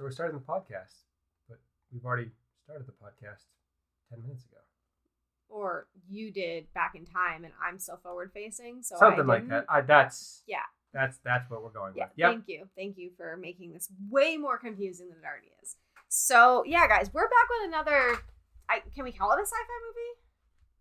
So we're starting the podcast, but we've already started the podcast 10 minutes ago. Or you did back in time, and I'm still forward facing. So something like that. That's what we're going with. Yep. Thank you for making this way more confusing than it already is. So yeah, guys, we're back with another. Can we call it a sci-fi movie?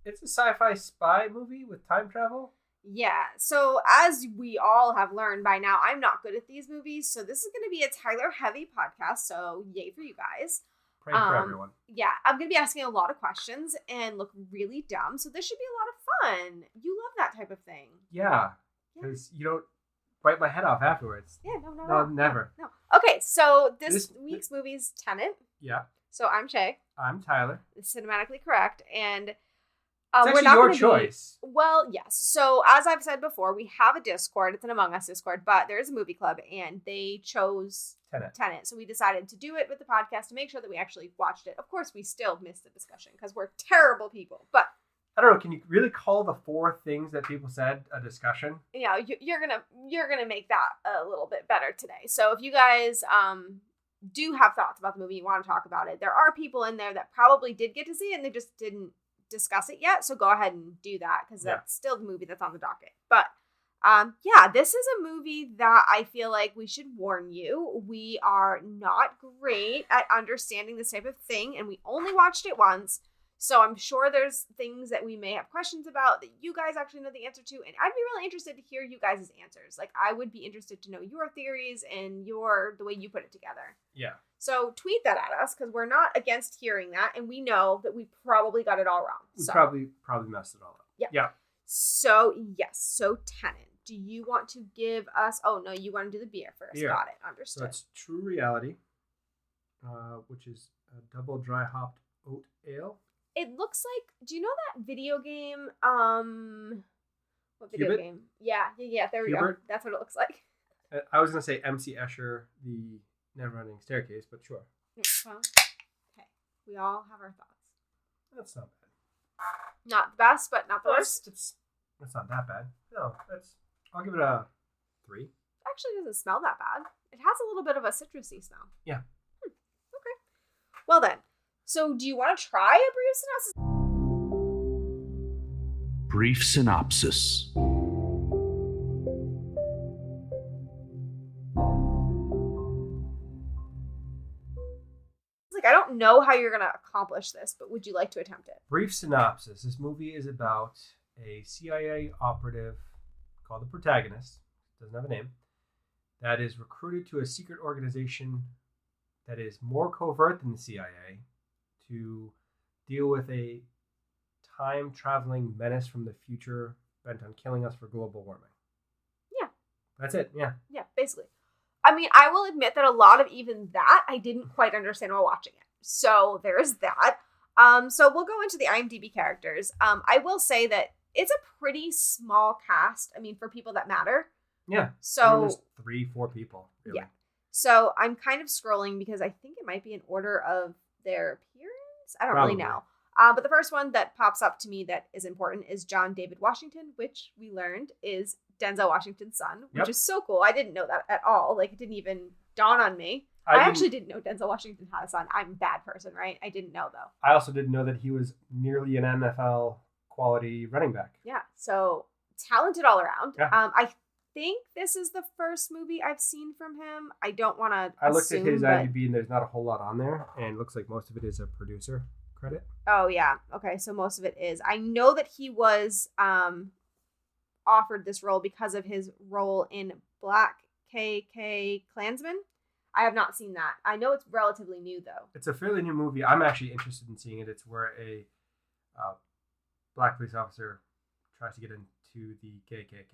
It's a sci-fi spy movie with time travel. Yeah. So as we all have learned by now, I'm not good at these movies, so this is going to be a Tyler heavy podcast. So yay for you guys. Pray for everyone. Yeah, I'm going to be asking a lot of questions and look really dumb. So this should be a lot of fun. You love that type of thing. Yeah, because you don't bite my head off afterwards. Yeah, no, never. No. Okay, so this week's movie is Tenet. Yeah. So I'm Shay. I'm Tyler. It's cinematically correct, and it's actually your choice. Well, yes. So as I've said before, we have a Discord. It's an Among Us Discord, but there is a movie club, and they chose Tenet. So we decided to do it with the podcast to make sure that we actually watched it. Of course, we still missed the discussion because we're terrible people. But I don't know. Can you really call the 4 things that people said a discussion? Yeah, you're gonna make that a little bit better today. So if you guys do have thoughts about the movie, you want to talk about it, there are people in there that probably did get to see it and they just didn't discuss it yet. So go ahead and do that because that's still the movie that's on the docket. But this is a movie that I feel like we should warn you. We are not great at understanding this type of thing, and we only watched it once. So I'm sure there's things that we may have questions about that you guys actually know the answer to. And I'd be really interested to hear you guys' answers. Like, I would be interested to know your theories and the way you put it together. Yeah. So tweet that at us because we're not against hearing that. And we know that we probably got it all wrong. We probably messed it all up. Yeah. So, yes. So, Tenet. Do you want to give us... Oh, no. You want to do the beer first. Beer. Got it. Understood. So it's True Reality, which is a double dry hopped oat ale. It looks like, do you know that video game? What video Cubit? game? Yeah, there we Hubert? go. That's what it looks like. I was going to say MC Escher, the Never-Ending Staircase, but sure. Well, okay. We all have our thoughts. That's not bad. Not the best, but not the worst. It's not that bad. No, I'll give it a 3. Actually, it doesn't smell that bad. It has a little bit of a citrusy smell. Yeah. Okay. Well then. So, do you want to try a brief synopsis? Brief synopsis. I don't know how you're going to accomplish this, but would you like to attempt it? Brief synopsis. This movie is about a CIA operative called the Protagonist, doesn't have a name, that is recruited to a secret organization that is more covert than the CIA to deal with a time-traveling menace from the future bent on killing us for global warming. Yeah. That's it, yeah. Yeah, basically. I mean, I will admit that a lot of even that I didn't quite understand while watching it. So there's that. So we'll go into the IMDb characters. I will say that it's a pretty small cast. I mean, for people that matter. Yeah. So there's 3-4 people. Really. Yeah. So I'm kind of scrolling because I think it might be in order of their appearance. I don't really know. But the first one that pops up to me that is important is John David Washington, which we learned is Denzel Washington's son, which is so cool. I didn't know that at all. Like, it didn't even dawn on me. I actually didn't know Denzel Washington had a son. I'm a bad person, right? I didn't know, though. I also didn't know that he was nearly an NFL quality running back. Yeah, so talented all around. Yeah. I think this is the first movie I've seen from him. I don't want to I looked at his IMDb and there's not a whole lot on there, and it looks like most of it is a producer credit. Oh, yeah. Okay, so most of it is. I know that he was offered this role because of his role in Black KK Klansman. I have not seen that. I know it's relatively new, though. It's a fairly new movie. I'm actually interested in seeing it. It's where a black police officer tries to get into the KKK.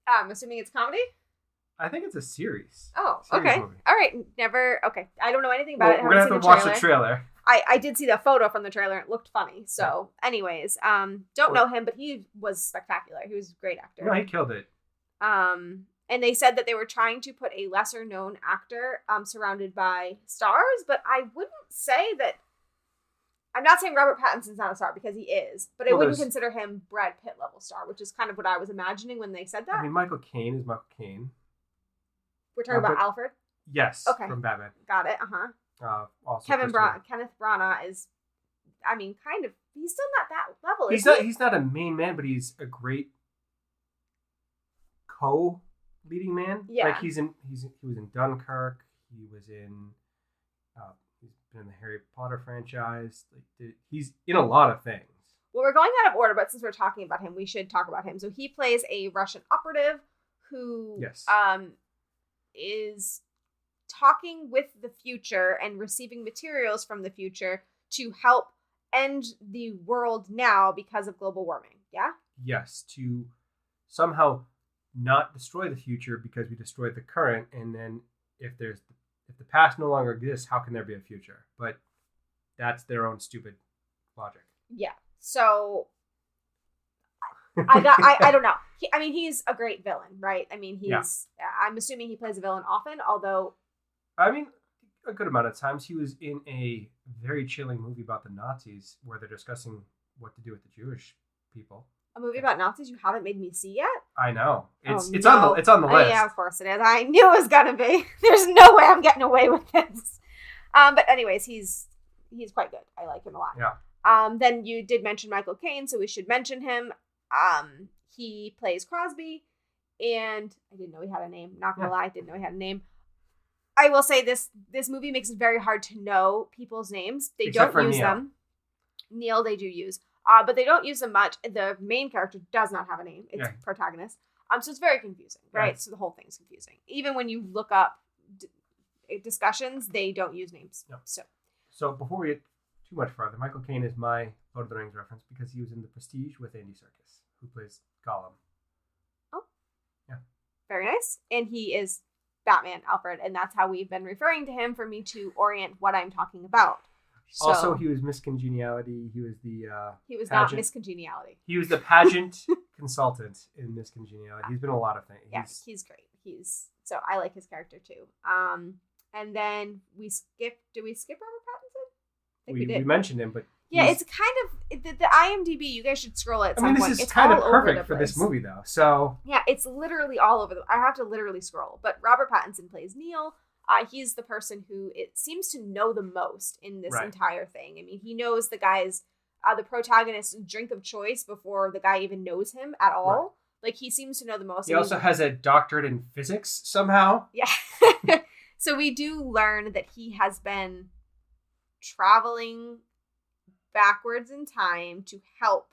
I'm assuming it's comedy? I think it's a series. Oh, series okay. movie. All right. Never. Okay. I don't know anything about it. We're going to have to watch the trailer. I did see the photo from the trailer. And it looked funny. So, anyways, don't know him, but he was spectacular. He was a great actor. No, he killed it. And they said that they were trying to put a lesser known actor surrounded by stars, but I wouldn't say that. I'm not saying Robert Pattinson's not a star because he is, but I wouldn't consider him Brad Pitt level star, which is kind of what I was imagining when they said that. I mean, Michael Caine is Michael Caine. We're talking about Alfred? Yes. Okay. From Batman. Got it. Also Kenneth Branagh is, I mean, kind of. He's still not that level. He's not a main man, but he's a great co-leading man. Yeah. Like he was in Dunkirk. He was in. He's been in the Harry Potter franchise. Like he's in a lot of things. Well, we're going out of order, but since we're talking about him, we should talk about him. So he plays a Russian operative who is talking with the future and receiving materials from the future to help end the world now because of global warming. Yeah? Yes, to somehow not destroy the future because we destroyed the current, and then if the past no longer exists, how can there be a future? But that's their own stupid logic. Yeah. So I don't know. He's a great villain, right? I mean, I'm assuming he plays a villain often, although I mean, a good amount of times. He was in a very chilling movie about the Nazis where they're discussing what to do with the Jewish people. A movie about Nazis you haven't made me see yet? I know. It's no. on the list. Yeah, of course it is. I knew it was gonna be. There's no way I'm getting away with this. But anyways, he's quite good. I like him a lot. Yeah. Then you did mention Michael Caine, so we should mention him. He plays Crosby, and I didn't know he had a name. Not gonna lie, I didn't know he had a name. I will say this movie makes it very hard to know people's names. They Except don't use Neil. them. Neil they do use. But they don't use them much. The main character does not have a name. It's protagonist. So it's very confusing, right? Right. So the whole thing's confusing. Even when you look up discussions, they don't use names. No. So before we get too much farther, Michael Caine is my Lord of the Rings reference because he was in The Prestige with Andy Serkis, who plays Gollum. Oh. Yeah. Very nice. And he is Batman, Alfred, and that's how we've been referring to him for me to orient what I'm talking about. So, also, he was Miss Congeniality. He was the he was pageant. not Miss Congeniality. He was the pageant consultant in Miss Congeniality. He's been in a lot of things. Yeah, he's great. So I like his character too. And then did we skip Robert Pattinson? I think we did. We mentioned him, but yeah, it's kind of the IMDb. You guys should scroll it at some point. This is it's kind of all over perfect the for this place. movie, though. So yeah, it's literally all over. I have to literally scroll. But Robert Pattinson plays Neil. He's the person who it seems to know the most in this entire thing. I mean, he knows the guy's, the protagonist's drink of choice before the guy even knows him at all. Right. Like, he seems to know the most. He also has a doctorate in physics somehow. Yeah. So we do learn that he has been traveling backwards in time to help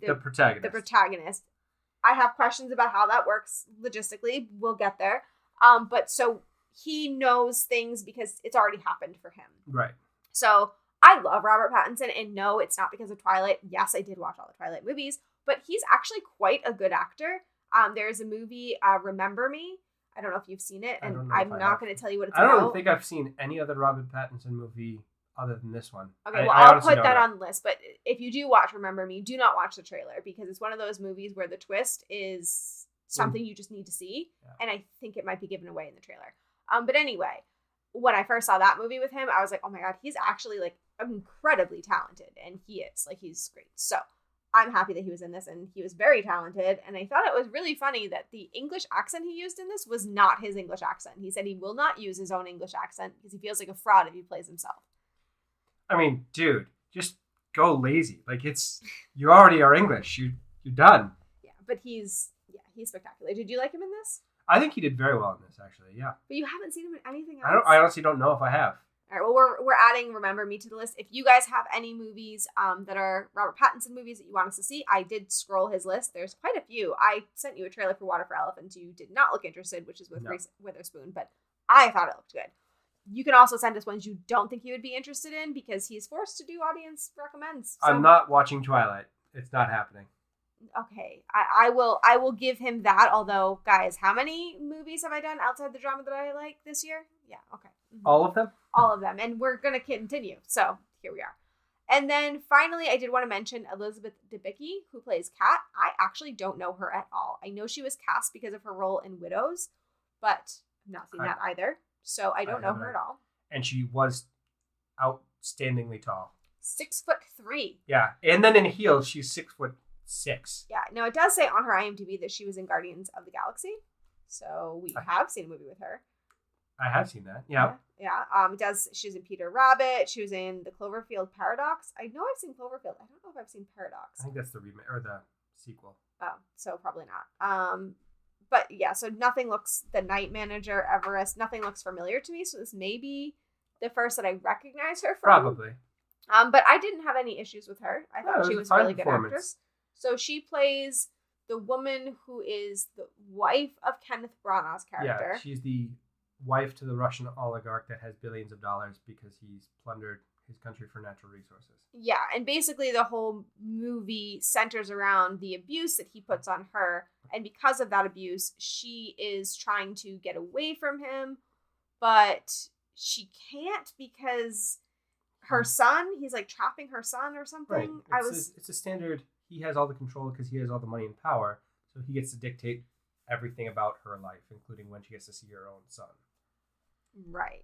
the protagonist. I have questions about how that works logistically. We'll get there. But so he knows things because it's already happened for him. Right. So I love Robert Pattinson, and no, it's not because of Twilight. Yes, I did watch all the Twilight movies, but he's actually quite a good actor. There's a movie, Remember Me. I don't know if you've seen it, and I'm not going to tell you what it's about. I don't think I've seen any other Robert Pattinson movie other than this one. Okay, well, I'll put that on the list. But if you do watch Remember Me, do not watch the trailer because it's one of those movies where the twist is something you just need to see. Yeah. And I think it might be given away in the trailer. But anyway, when I first saw that movie with him, I was like, oh my God, he's actually like incredibly talented. And he is. Like, he's great. So I'm happy that he was in this, and he was very talented. And I thought it was really funny that the English accent he used in this was not his English accent. He said he will not use his own English accent because he feels like a fraud if he plays himself. I mean, dude, just go lazy. Like, you already are English. You're done. Yeah, but he's spectacular. Did you like him in this? I think he did very well in this, actually. Yeah. But you haven't seen him in anything else. I honestly don't know if I have. All right. Well, we're adding Remember Me to the list. If you guys have any movies that are Robert Pattinson movies that you want us to see, I did scroll his list. There's quite a few. I sent you a trailer for Water for Elephants. You did not look interested, which is with Reese Witherspoon, but I thought it looked good. You can also send us ones you don't think he would be interested in because he's forced to do audience recommends. So. I'm not watching Twilight. It's not happening. Okay, I will give him that. Although, guys, how many movies have I done outside the drama that I like this year? Yeah, okay. Mm-hmm. All of them? All of them. And we're going to continue. So here we are. And then finally, I did want to mention Elizabeth Debicki, who plays Kat. I actually don't know her at all. I know she was cast because of her role in Widows, but I've not seen that either. So I don't know her at all. And she was outstandingly tall. 6'3". Yeah. And then in heels, she's 6'6". Yeah. Now, it does say on her IMDb that she was in Guardians of the Galaxy. So we have seen a movie with her. I have seen that. Yeah. She's in Peter Rabbit. She was in the Cloverfield Paradox. I know I've seen Cloverfield. I don't know if I've seen Paradox. I think that's the remake or the sequel. Oh, so probably not. But yeah, so nothing looks, the Night Manager, Everest, nothing looks familiar to me. So this may be the first that I recognize her from. Probably. But I didn't have any issues with her. I thought she was a really good actress. So she plays the woman who is the wife of Kenneth Branagh's character. Yeah, she's the wife to the Russian oligarch that has billions of dollars because he's plundered his country for natural resources. Yeah, and basically the whole movie centers around the abuse that he puts on her, and because of that abuse, she is trying to get away from him, but she can't because her son, he's like trapping her son or something. Right. It's a standard, he has all the control because he has all the money and power, so he gets to dictate everything about her life, including when she gets to see her own son. Right.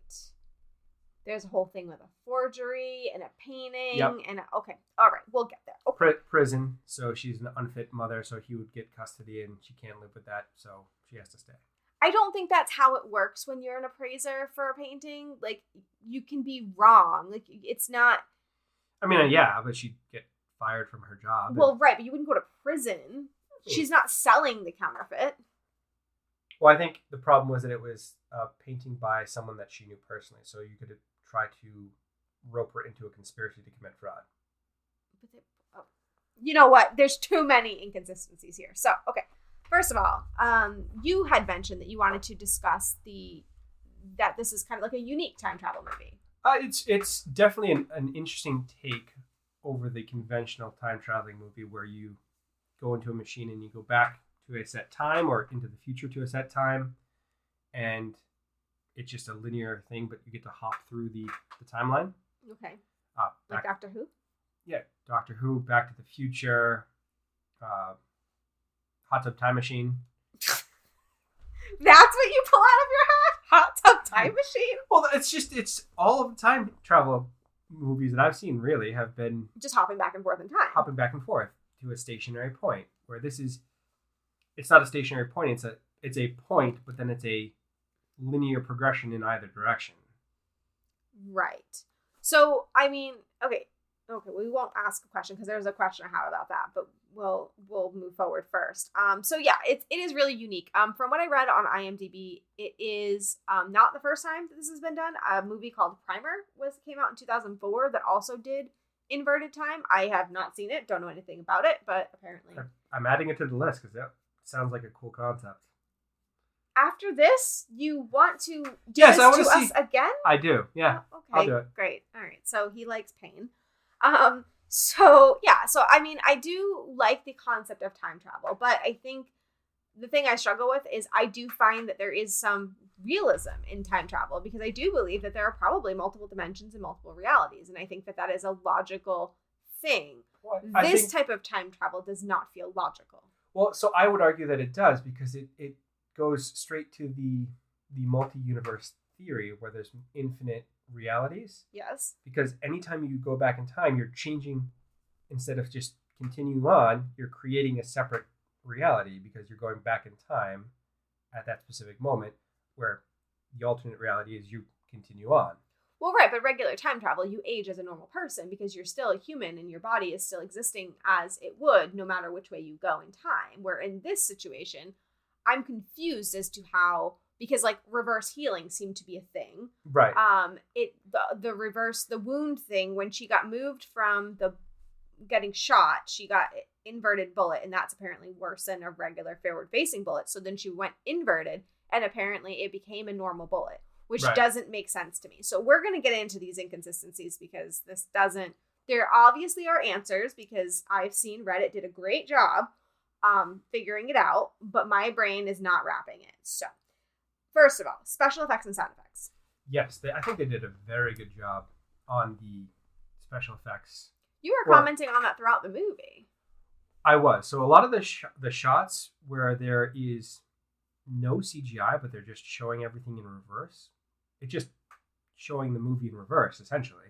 There's a whole thing with a forgery and a painting. Yep. And okay. All right. We'll get there. Okay. Prison. So she's an unfit mother. So he would get custody and she can't live with that. So she has to stay. I don't think that's how it works when you're an appraiser for a painting. Like, you can be wrong. Like, it's not. I mean, yeah, but she'd get fired from her job. Well, right. But you wouldn't go to prison. She's not selling the counterfeit. Well, I think the problem was that it was a painting by someone that she knew personally. So you could try to rope her into a conspiracy to commit fraud. You know what? There's too many inconsistencies here. So, okay. First of all, you had mentioned that you wanted to discuss that this is kind of like a unique time travel movie. It's definitely an interesting take over the conventional time traveling movie where you go into a machine and you go back to a set time or into the future to a set time, and it's just a linear thing, but you get to hop through the timeline. Okay. Like Doctor Who? Yeah, Doctor Who, Back to the Future, Hot Tub Time Machine. That's what you pull out of your hat? Hot Tub Time Machine? Well, it's all of the time travel movies that I've seen really have been just hopping back and forth in time. Hopping back and forth to a stationary point, where it's not a stationary point, it's a point, but then it's a linear progression in either direction. Right. So, I mean, okay, we won't ask a question because there's a question I have about that, but we'll move forward first. So yeah, it is really unique. From what I read on IMDb, it is not the first time that this has been done. A movie called Primer came out in 2004 that also did inverted time. I have not seen it, don't know anything about it, but apparently I'm adding it to the list because that sounds like a cool concept. After this, you want to do this to us again? I do, yeah. Oh, okay, I'll do it. Great. All right, so he likes pain. So I mean, I do like the concept of time travel, but I think the thing I struggle with is I do find that there is some realism in time travel because I do believe that there are probably multiple dimensions and multiple realities, and I think that is a logical thing. Well, this type of time travel does not feel logical. Well, so I would argue that it does because it goes straight to the multi-universe theory where there's infinite realities. Yes. Because anytime you go back in time, you're changing, instead of just continuing on, you're creating a separate reality because you're going back in time at that specific moment where the alternate reality is you continue on. Well, right, but regular time travel, you age as a normal person because you're still a human and your body is still existing as it would no matter which way you go in time. Where in this situation, I'm confused as to how, because like reverse healing seemed to be a thing. Right. The wound thing, when she got moved from the getting shot, she got inverted bullet, and that's apparently worse than a regular forward facing bullet. So then she went inverted, and apparently it became a normal bullet, which doesn't make sense to me. So we're going to get into these inconsistencies because there obviously are answers because I've seen Reddit did a great job figuring it out, but my brain is not wrapping it. So first of all, special effects and sound effects. Yes, I think they did a very good job on the special effects. You were commenting on that throughout the movie. I was. So a lot of the shots where there is no CGI, but they're just showing everything in reverse. It's just showing the movie in reverse, essentially.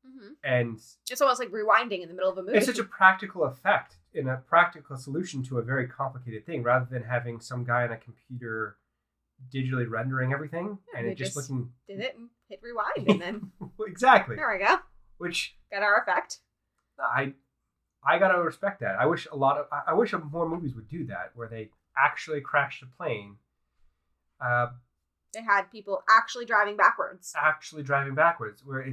Mm-hmm. And it's almost like rewinding in the middle of a movie. It's such a practical effect and a practical solution to a very complicated thing, rather than having some guy on a computer digitally rendering everything, and they it just looking did it and hit rewind, and then exactly. there we go. Which got our effect. I gotta respect that. I wish more movies would do that, where they actually crash the plane. They had people actually driving backwards. Where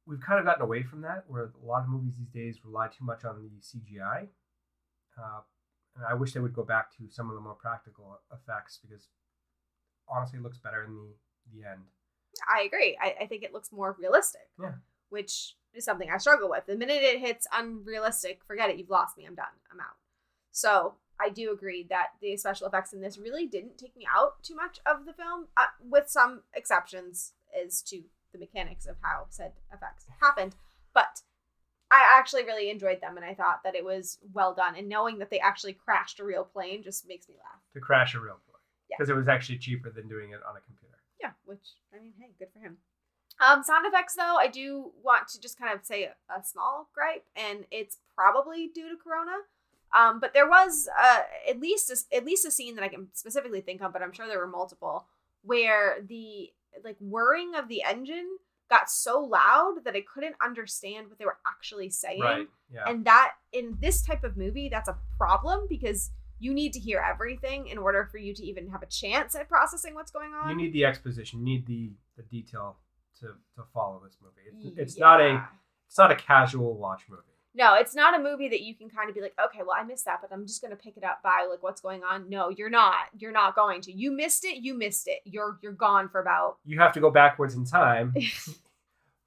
we've kind of gotten away from that, where a lot of movies these days rely too much on the CGI. And I wish they would go back to some of the more practical effects, because honestly, it looks better in the end. I agree. I think it looks more realistic. Yeah. Which is something I struggle with. The minute it hits unrealistic, forget it. You've lost me. I'm done. I'm out. So I do agree that the special effects in this really didn't take me out too much of the film, with some exceptions as to the mechanics of how said effects happened. But I actually really enjoyed them, and I thought that it was well done. And knowing that they actually crashed a real plane just makes me laugh. To crash a real plane. Yeah. Because it was actually cheaper than doing it on a computer. Yeah, which, I mean, hey, good for him. Sound effects, though, I do want to just kind of say a small gripe, and it's probably due to Corona. But there was at least a scene that I can specifically think of, but I'm sure there were multiple, where the whirring of the engine got so loud that I couldn't understand what they were actually saying. Right. Yeah. And that in this type of movie, that's a problem, because you need to hear everything in order for you to even have a chance at processing what's going on. You need the exposition. You need the detail to follow this movie. It's not a casual watch movie. No, it's not a movie that you can kind of be like, okay, well, I missed that, but I'm just going to pick it up by like what's going on. No, you're not. You're not going to. You missed it. You're gone for about. You have to go backwards in time,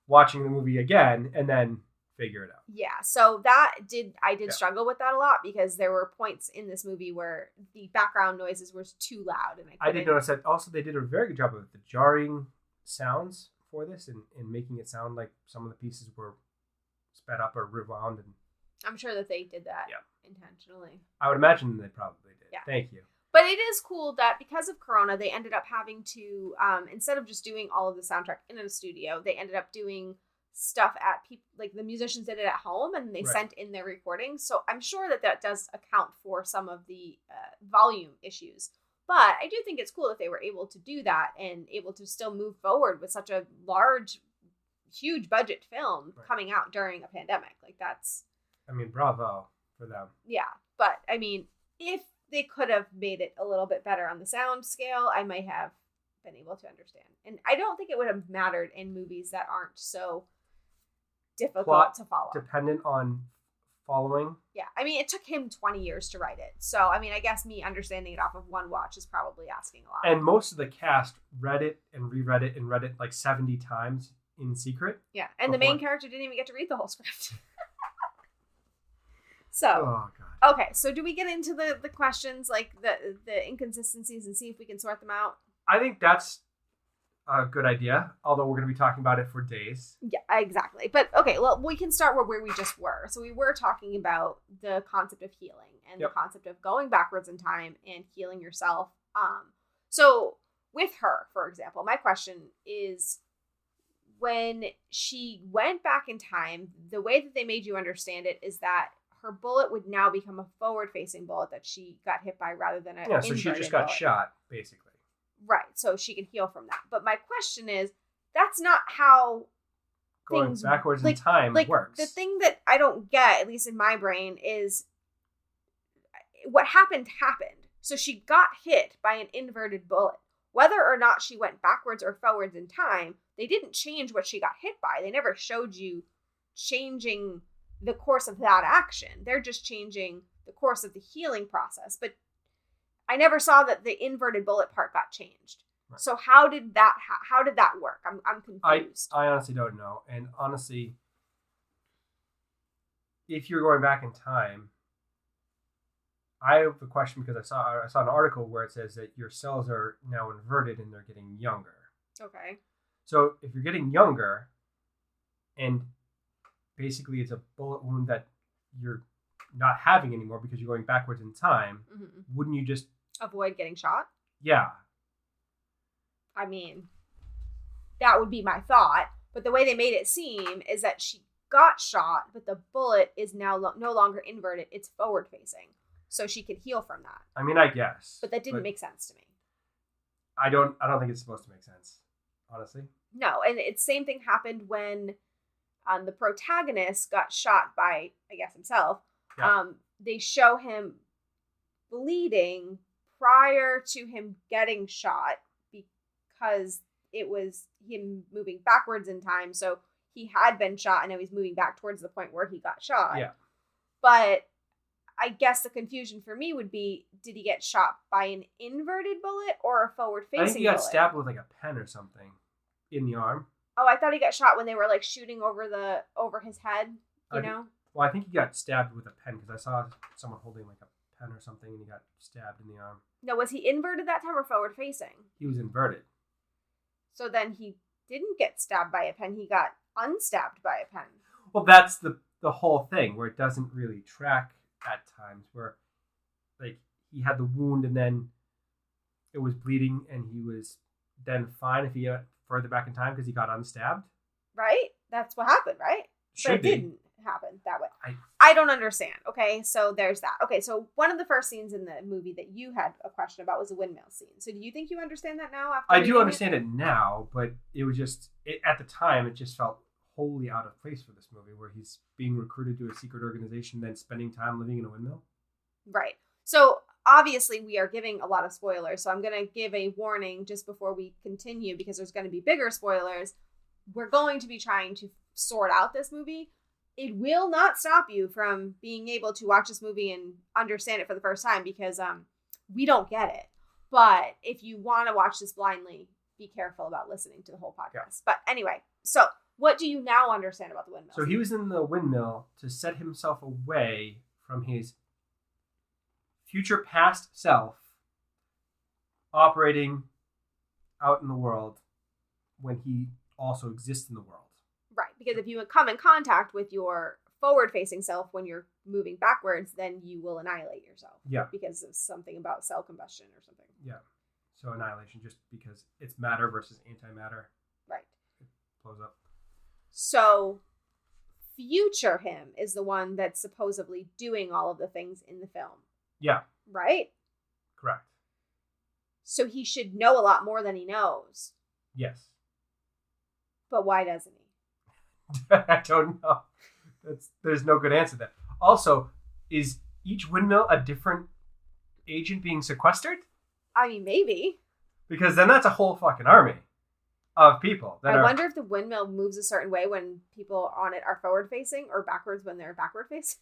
watching the movie again, and then figure it out. Yeah, so I did struggle with that a lot, because there were points in this movie where the background noises were too loud, and I did notice that. Also, they did a very good job of the jarring sounds for this, and making it sound like some of the pieces were sped up or rewound. And I'm sure that they did that intentionally. I would imagine they probably did. Yeah. Thank you. But it is cool that because of Corona, they ended up having to, instead of just doing all of the soundtrack in a studio, they ended up doing stuff at people, like the musicians did it at home, and they sent in their recordings. So I'm sure that does account for some of the volume issues. But I do think it's cool that they were able to do that and able to still move forward with such a large, huge budget film coming out during a pandemic. Like, that's... I mean, bravo for them. Yeah, but I mean, if they could have made it a little bit better on the sound scale, I might have been able to understand. And I don't think it would have mattered in movies that aren't so difficult to follow. Dependent on following. Yeah, I mean, it took him 20 years to write it. So, I mean, I guess me understanding it off of one watch is probably asking a lot. And most of the cast read it and reread it and read it like 70 times in secret. Yeah, and the main character didn't even get to read the whole script. So, oh god. Okay, so do we get into the questions, like the inconsistencies, and see if we can sort them out? I think that's a good idea, although we're going to be talking about it for days. Yeah, exactly. But okay, well, we can start where we just were. So we were talking about the concept of healing and the concept of going backwards in time and healing yourself. So with her, for example, my question is, when she went back in time, the way that they made you understand it is that her bullet would now become a forward-facing bullet that she got hit by, rather than an so she just got shot, basically. Right, so she can heal from that. But my question is, that's not how going things backwards in time works. The thing that I don't get, at least in my brain, is what happened. So she got hit by an inverted bullet. Whether or not she went backwards or forwards in time, they didn't change what she got hit by. They never showed you changing the course of that action. They're just changing the course of the healing process. But I never saw that the inverted bullet part got changed. Right. So how did that work? I'm confused. I honestly don't know. And honestly, if you're going back in time, I have a question, because I saw an article where it says that your cells are now inverted and they're getting younger. Okay. So if you're getting younger, and basically it's a bullet wound that you're not having anymore because you're going backwards in time, wouldn't you just avoid getting shot? Yeah. I mean, that would be my thought. But the way they made it seem is that she got shot, but the bullet is now no longer inverted. It's forward facing. so she could heal from that. I mean, I guess. But that didn't make sense to me. I don't think it's supposed to make sense, honestly. No, and it's same thing happened when the protagonist got shot by, I guess, himself. Yeah. They show him bleeding prior to him getting shot because it was him moving backwards in time. So he had been shot and now he's moving back towards the point where he got shot. Yeah. But I guess the confusion for me would be, did he get shot by an inverted bullet or a forward-facing bullet? I think he got stabbed with like a pen or something in the arm. Oh, I thought he got shot when they were like shooting over his head, you know? Well, I think he got stabbed with a pen because I saw someone holding like a pen or something and he got stabbed in the arm. No, was he inverted that time or forward-facing? He was inverted. So then he didn't get stabbed by a pen. He got unstabbed by a pen. Well, that's the whole thing where it doesn't really track at times where like he had the wound and then it was bleeding and he was then fine if he got further back in time because he got unstabbed. Right? That's what happened, right? Should but it didn't happen that way. I don't understand. Okay, so there's that. Okay, so one of the first scenes in the movie that you had a question about was a windmill scene. So do you think you understand that now? After I do understand it now, but it was just at the time it just felt wholly out of place for this movie where he's being recruited to a secret organization then spending time living in a windmill. Right. So obviously we are giving a lot of spoilers, so I'm going to give a warning just before we continue because there's going to be bigger spoilers. We're going to be trying to sort out this movie. It will not stop you from being able to watch this movie and understand it for the first time because we don't get it. But if you want to watch this blindly, be careful about listening to the whole podcast. Yeah. But anyway, so what do you now understand about the windmill? So he was in the windmill to set himself away from his future past self operating out in the world when he also exists in the world. Right, because if you come in contact with your forward-facing self when you're moving backwards, then you will annihilate yourself. Yeah. Because of something about cell combustion or something. Yeah. So annihilation just because it's matter versus antimatter. Right. It blows up. So future him is the one that's supposedly doing all of the things in the film. Yeah. Right? Correct. So he should know a lot more than he knows. Yes. But why doesn't he? I don't know. There's no good answer there. Also, is each windmill a different agent being sequestered? I mean, maybe. Because then that's a whole fucking army of people. I wonder if the windmill moves a certain way when people on it are forward facing or backwards when they're backward facing.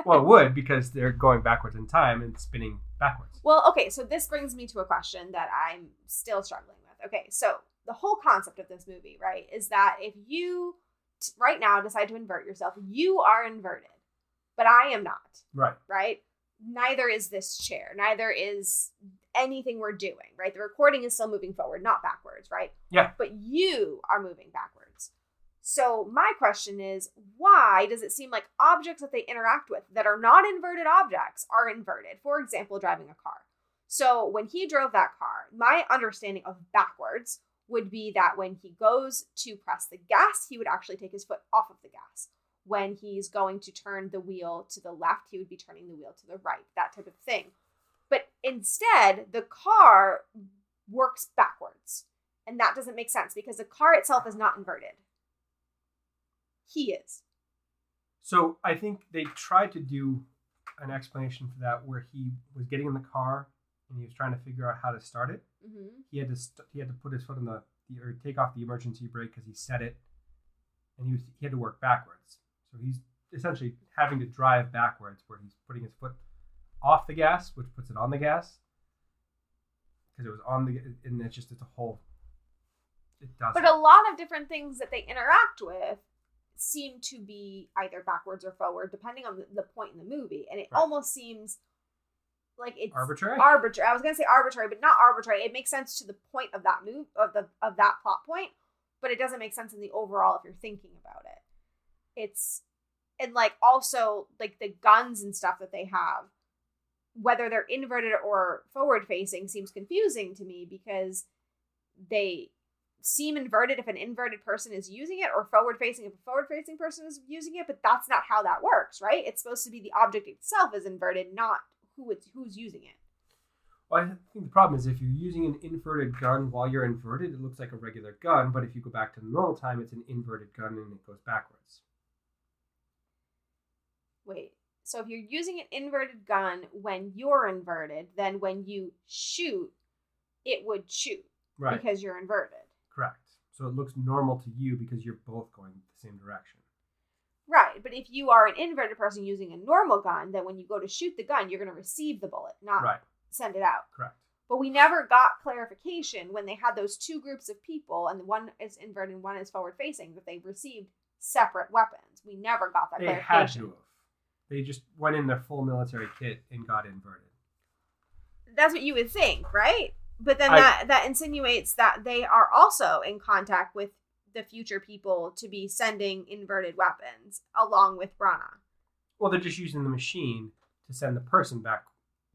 Well, it would because they're going backwards in time and spinning backwards. Well, okay, so this brings me to a question that I'm still struggling with. Okay, so the whole concept of this movie, right, is that if you right now decide to invert yourself, you are inverted, but I am not. Right. Right? Neither is this chair. Neither is anything we're doing, right? The recording is still moving forward, not backwards, right? Yeah. But you are moving backwards. So my question is, why does it seem like objects that they interact with that are not inverted objects are inverted? For example, driving a car. So when he drove that car, my understanding of backwards would be that when he goes to press the gas, he would actually take his foot off of the gas. When he's going to turn the wheel to the left, he would be turning the wheel to the right, that type of thing. But instead, the car works backwards. And that doesn't make sense because the car itself is not inverted. He is. So I think they tried to do an explanation for that where he was getting in the car and he was trying to figure out how to start it. Mm-hmm. He had to put his foot on or take off the emergency brake because he set it, and he had to work backwards. So he's essentially having to drive backwards where he's putting his foot off the gas, which puts it on the gas because it was on the, and it's a whole. It doesn't. But a lot of different things that they interact with seem to be either backwards or forward, depending on the point in the movie, and it almost seems like it's arbitrary. I was gonna say arbitrary, but not arbitrary. It makes sense to the point of that of that plot point, but it doesn't make sense in the overall if you're thinking about it. It's and like also like the guns and stuff that they have, whether they're inverted or forward facing, seems confusing to me because seem inverted if an inverted person is using it, or forward facing if a forward facing person is using it, but that's not how that works, right? It's supposed to be the object itself is inverted, not who's using it. Well, I think the problem is if you're using an inverted gun while you're inverted, it looks like a regular gun, but if you go back to the normal time, it's an inverted gun and it goes backwards. Wait, so if you're using an inverted gun when you're inverted, then when you shoot, it would shoot. Right. Because you're inverted. Correct. So it looks normal to you because you're both going the same direction. Right, but if you are an inverted person using a normal gun, then when you go to shoot the gun, you're going to receive the bullet, not send it out. Correct. But we never got clarification when they had those two groups of people, and one is inverted and one is forward facing, that they received separate weapons. We never got that clarification. They had to have. They just went in their full military kit and got inverted. That's what you would think, right? But then that insinuates that they are also in contact with the future people to be sending inverted weapons along with Brana. Well, they're just using the machine to send the person back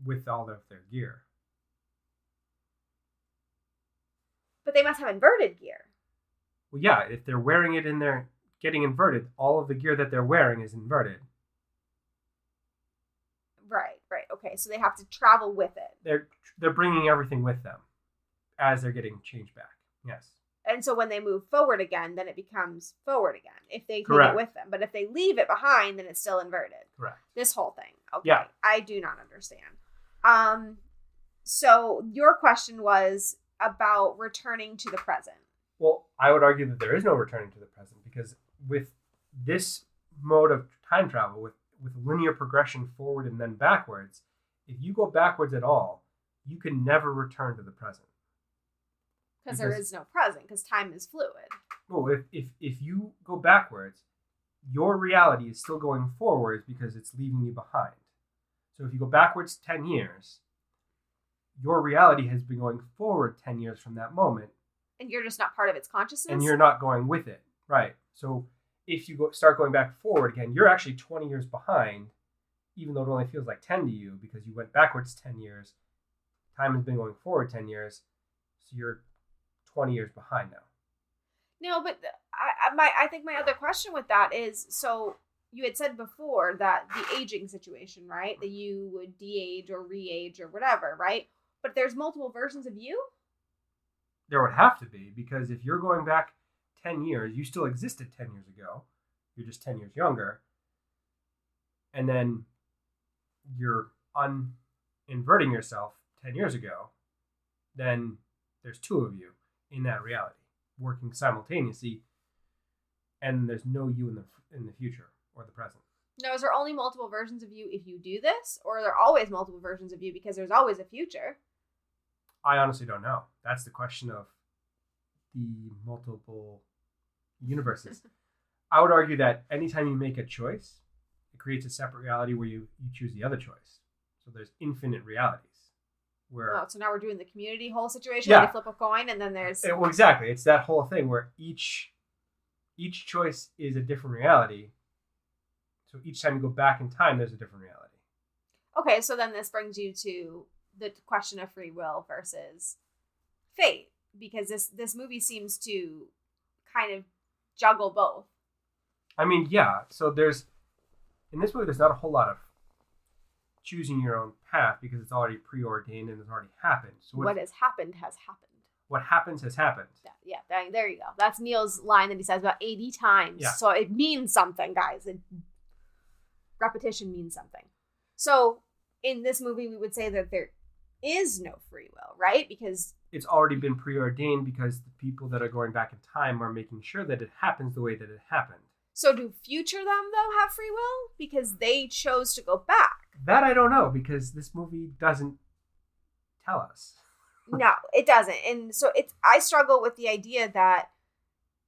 with all of their gear. But they must have inverted gear. Well, yeah, if they're wearing it and they're getting inverted, all of the gear that they're wearing is inverted. Right. Okay, so they have to travel with it. They're bringing everything with them as they're getting changed back. Yes. And so when they move forward again, then it becomes forward again if they take Correct. it with them. But if they leave it behind, then it's still inverted. Correct. This whole thing. Okay. Yeah. I do not understand. So your question was about returning to the present. Well, I would argue that there is no returning to the present because with this mode of time travel, with linear progression forward and then backwards, if you go backwards at all, you can never return to the present. Because there is no present, because time is fluid. Well, if you go backwards, your reality is still going forwards because it's leaving you behind. So if you go backwards 10 years, your reality has been going forward 10 years from that moment. And you're just not part of its consciousness? And you're not going with it. Right. So if you start going back forward again, you're actually 20 years behind, even though it only feels like 10 to you because you went backwards 10 years. Time has been going forward 10 years. So you're 20 years behind now. No, but I think my other question with that is, so you had said before that the aging situation, right? That you would de-age or re-age or whatever, right? But there's multiple versions of you? There would have to be, because if you're going back 10 years, you still existed 10 years ago. You're just 10 years younger. And then you're inverting yourself 10 years ago. Then there's two of you in that reality working simultaneously. And there's no you in the future or the present. Now, is there only multiple versions of you if you do this? Or are there always multiple versions of you because there's always a future? I honestly don't know. That's the question of the multiple universes. I would argue that anytime you make a choice, it creates a separate reality where you choose the other choice. So there's infinite realities. Where so now we're doing the community whole situation Yeah. where you flip a coin and then there's... Well, exactly. It's that whole thing where each choice is a different reality. So each time you go back in time, there's a different reality. Okay, so then this brings you to the question of free will versus fate, because this movie seems to kind of juggle both. I mean, yeah. So in this movie, there's not a whole lot of choosing your own path because it's already preordained and it's already happened. So what has happened has happened. What happens has happened. Yeah, there you go. That's Neil's line that he says about 80 times. Yeah. So it means something, guys. Repetition means something. So in this movie, we would say that there is no free will, right? Because it's already been preordained because the people that are going back in time are making sure that it happens the way that it happened. So do future them, though, have free will? Because they chose to go back. That I don't know, because this movie doesn't tell us. No, it doesn't. And so I struggle with the idea that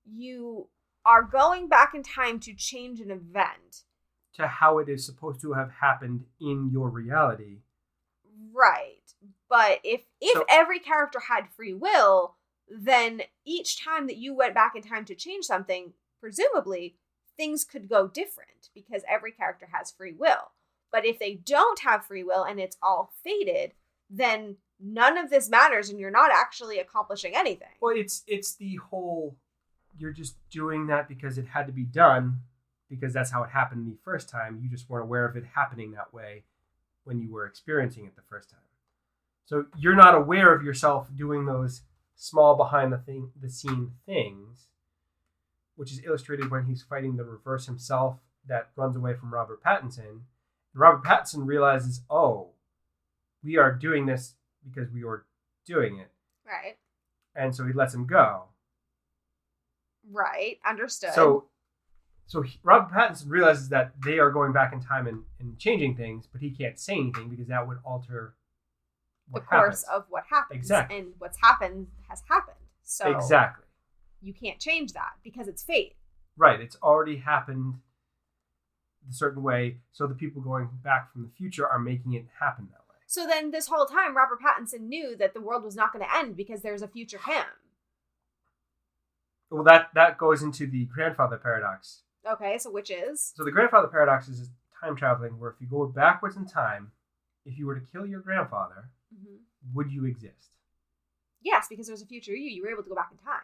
you are going back in time to change an event. To how it is supposed to have happened in your reality. Right. But if every character had free will, then each time that you went back in time to change something, presumably, things could go different because every character has free will. But if they don't have free will and it's all fated, then none of this matters and you're not actually accomplishing anything. Well, it's the whole, you're just doing that because it had to be done, because that's how it happened the first time. You just weren't aware of it happening that way when you were experiencing it the first time. So you're not aware of yourself doing those small behind the scene things, which is illustrated when he's fighting the reverse himself that runs away from Robert Pattinson. And Robert Pattinson realizes, oh, we are doing this because we were doing it. Right. And so he lets him go. Right. Understood. So Robert Pattinson realizes that they are going back in time and changing things, but he can't say anything because that would alter the course of what happens. Exactly. And what's happened has happened. So exactly. You can't change that because it's fate. Right. It's already happened a certain way, so the people going back from the future are making it happen that way. So then this whole time, Robert Pattinson knew that the world was not going to end because there's a future him. Well, that goes into the grandfather paradox. Okay, so which is? So the grandfather paradox is time traveling, where if you go backwards in time, if you were to kill your grandfather, would you exist? Yes, because there's a future you. You were able to go back in time.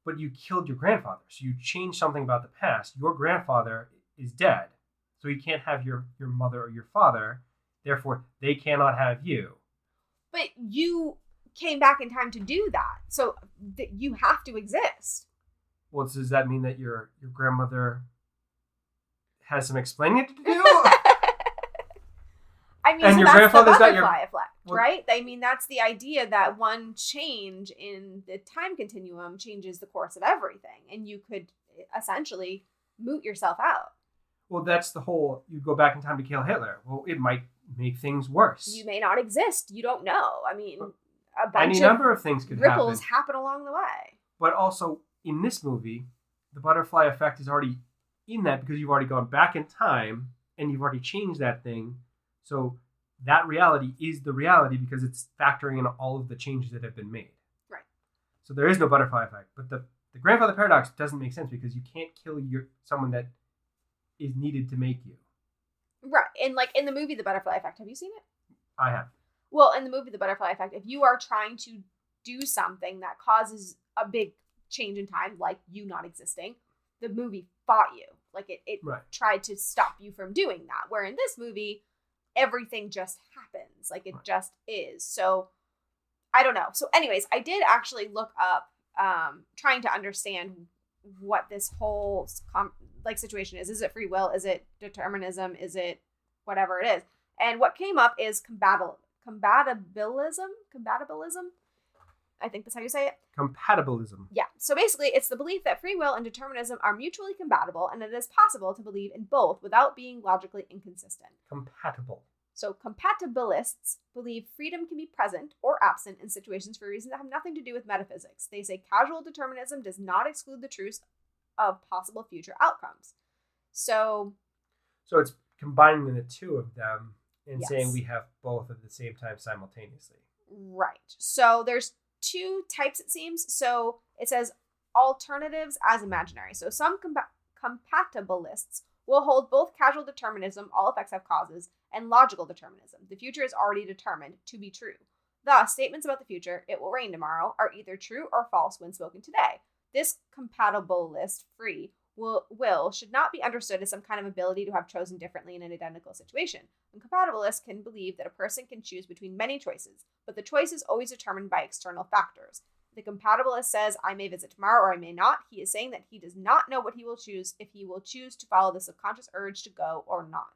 But you killed your grandfather, so you changed something about the past. Your grandfather is dead, so he can't have your mother or your father. Therefore, they cannot have you. But you came back in time to do that, so you have to exist. Well, does that mean that your grandmother has some explaining to do? I mean, and so your that's the grandfather's not butterfly effect, right? I mean, that's the idea that one change in the time continuum changes the course of everything, and you could essentially moot yourself out. Well, that's the whole, you go back in time to kill Hitler. Well, it might make things worse. You may not exist. You don't know. I mean, a bunch any number of things could ripples happen along the way. But also, in this movie, the butterfly effect is already in that because you've already gone back in time and you've already changed that thing. So that reality is the reality because it's factoring in all of the changes that have been made. Right. So there is no butterfly effect. But the grandfather paradox doesn't make sense because you can't kill someone that is needed to make you. Right. And like in the movie The Butterfly Effect, have you seen it? I have. Well, in the movie The Butterfly Effect, if you are trying to do something that causes a big change in time, like you not existing, the movie fought you. Like it right. tried to stop you from doing that. Where in this movie, everything just happens. Like it right. just is. So I don't know. So anyways, I did actually look up trying to understand what this whole situation is. Is it free will? Is it determinism? Is it whatever it is? And what came up is compatibilism. I think that's how you say it. Compatibilism. Yeah. So basically, it's the belief that free will and determinism are mutually compatible and it is possible to believe in both without being logically inconsistent. Compatible. So compatibilists believe freedom can be present or absent in situations for reasons that have nothing to do with metaphysics. They say casual determinism does not exclude the truth of possible future outcomes. So it's combining the two of them and yes. saying we have both at the same time simultaneously. Right. So there's two types, it seems. So it says alternatives as imaginary. So some compatibilists will hold both casual determinism, all effects have causes, and logical determinism. The future is already determined to be true. Thus, statements about the future, it will rain tomorrow, are either true or false when spoken today. This compatibilist free will should not be understood as some kind of ability to have chosen differently in an identical situation. And compatibilists can believe that a person can choose between many choices, but the choice is always determined by external factors. The compatibilist says, I may visit tomorrow or I may not. He is saying that he does not know what he will choose if he will choose to follow the subconscious urge to go or not.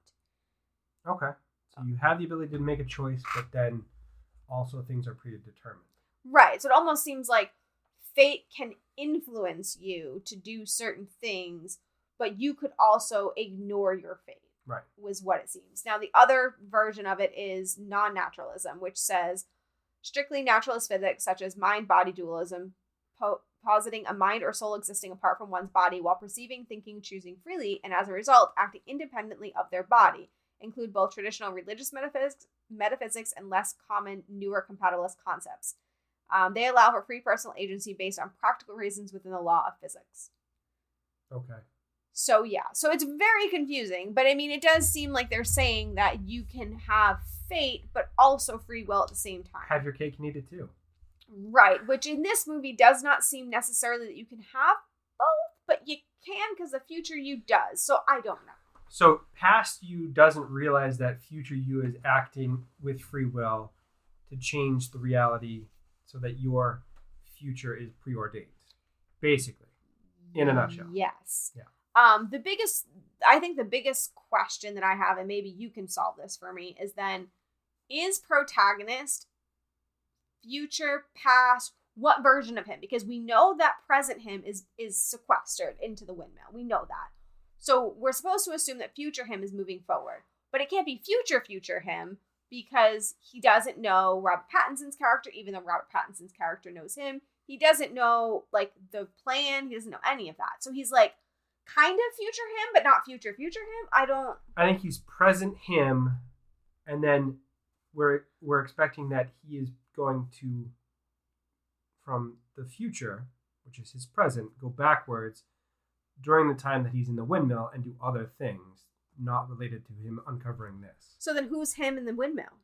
Okay. So you have the ability to make a choice, but then also things are predetermined. Right. So it almost seems like fate can influence you to do certain things, but you could also ignore your fate. Right. Was what it seems. Now, the other version of it is non-naturalism, which says strictly naturalist physics, such as mind-body dualism, positing a mind or soul existing apart from one's body while perceiving, thinking, choosing freely, and as a result, acting independently of their body, include both traditional religious metaphysics and less common, newer compatibilist concepts. They allow for free personal agency based on practical reasons within the law of physics. Okay. So, yeah. So it's very confusing, but I mean, it does seem like they're saying that you can have fate, but also free will at the same time. Have your cake and eat it too. Right, which in this movie does not seem necessarily that you can have both, but you can because the future you does. So I don't know. So past you doesn't realize that future you is acting with free will to change the reality so that your future is preordained. Basically, in a nutshell. Yes. Yeah. I think the biggest question that I have, and maybe you can solve this for me, is then, is protagonist future, past, what version of him? Because we know that present him is sequestered into the windmill. We know that. So we're supposed to assume that future him is moving forward. But it can't be future him because he doesn't know Robert Pattinson's character, even though Robert Pattinson's character knows him. He doesn't know, like, the plan. He doesn't know any of that. So he's, like, kind of future him, but not future him. I think he's present him, and then we're expecting that he is going to, from the future, which is his present, go backwards during the time that he's in the windmill and do other things not related to him uncovering this. So then who's him in the windmill?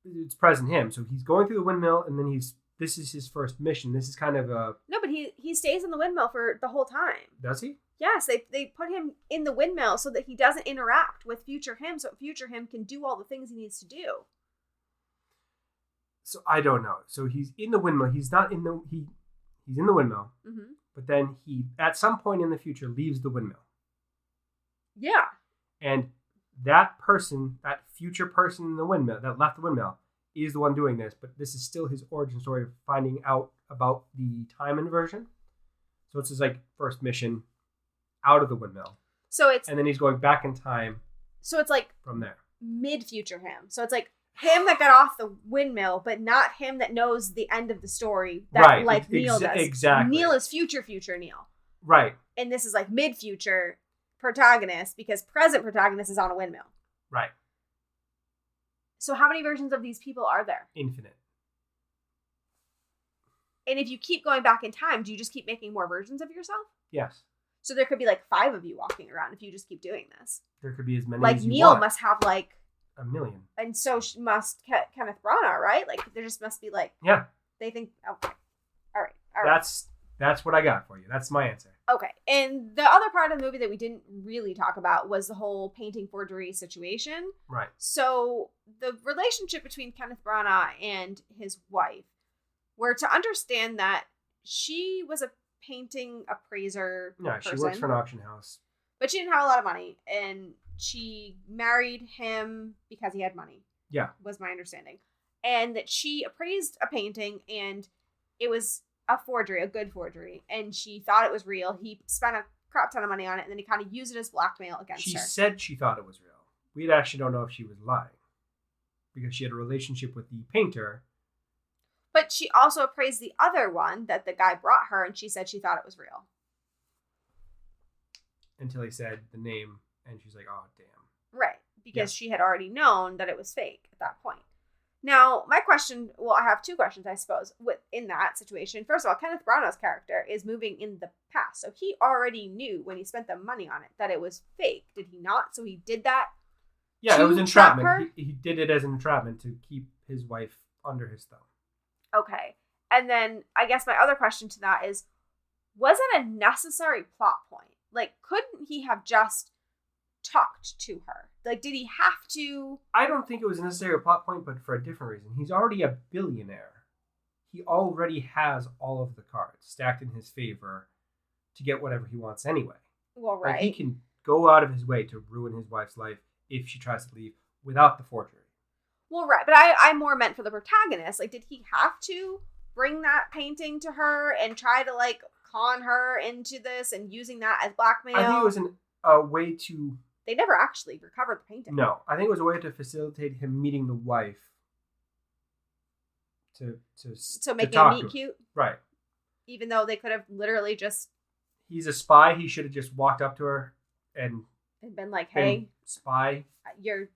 It's present him. So he's going through the windmill, and then this is his first mission. This is kind of a... No, but he stays in the windmill for the whole time. Does he? Yes, they put him in the windmill so that he doesn't interact with future him, so future him can do all the things he needs to do. So I don't know. So he's in the windmill. He's not in the... He's in the windmill. Mm-hmm. But then he, at some point in the future, leaves the windmill. Yeah. And that person, that future person in the windmill, that left the windmill, is the one doing this. But this is still his origin story of finding out about the time inversion. So it's his, like, first mission out of the windmill. And then he's going back in time. So it's like... From there. Mid-future him. So it's like him that got off the windmill, but not him that knows the end of the story. That, right. Like Neil does. Exactly. Neil is future Neil. Right. And this is like mid-future protagonist because present protagonist is on a windmill. Right. So how many versions of these people are there? Infinite. And if you keep going back in time, do you just keep making more versions of yourself? Yes. So there could be like 5 of you walking around if you just keep doing this. There could be as many like as you Neil want. Must have like 1 million. And so must Kenneth Branagh, right? Like there just must be like... Yeah. They think... Okay. All right. That's what I got for you. That's my answer. Okay. And the other part of the movie that we didn't really talk about was the whole painting forgery situation. Right. So the relationship between Kenneth Branagh and his wife were to understand that she was a painting appraiser person. She works for an auction house. But she didn't have a lot of money. And she married him because he had money. Yeah. Was my understanding. And that she appraised a painting and it was a forgery, a good forgery. And she thought it was real. He spent a crap ton of money on it and then he kind of used it as blackmail against her. She said she thought it was real. We actually don't know if she was lying. Because she had a relationship with the painter. But she also appraised the other one that the guy brought her and she said she thought it was real. Until he said the name and she's like, oh, damn. Right. Because she had already known that it was fake at that point. Now, my question, well, I have 2 questions, I suppose, in that situation. First of all, Kenneth Branagh's character is moving in the past. So he already knew when he spent the money on it that it was fake. Did he not? So he did that? Yeah, it was entrapment. He did it as an entrapment to keep his wife under his thumb. Okay. And then I guess my other question to that is, was it a necessary plot point? Like, couldn't he have just talked to her? Like, did he have to? I don't think it was necessarily a plot point, but for a different reason. He's already a billionaire. He already has all of the cards stacked in his favor to get whatever he wants anyway. Well, right. Like, he can go out of his way to ruin his wife's life if she tries to leave without the forgery. Well, right. But I more meant for the protagonist. Like, did he have to bring that painting to her and try to, like, con her into this and using that as blackmail? I think it was a way to... They never actually recovered the painting. No, I think it was a way to facilitate him meeting the wife. To make him meet cute? Right. Even though they could have literally just... He's a spy. He should have just walked up to her and been like, hey, spy. Your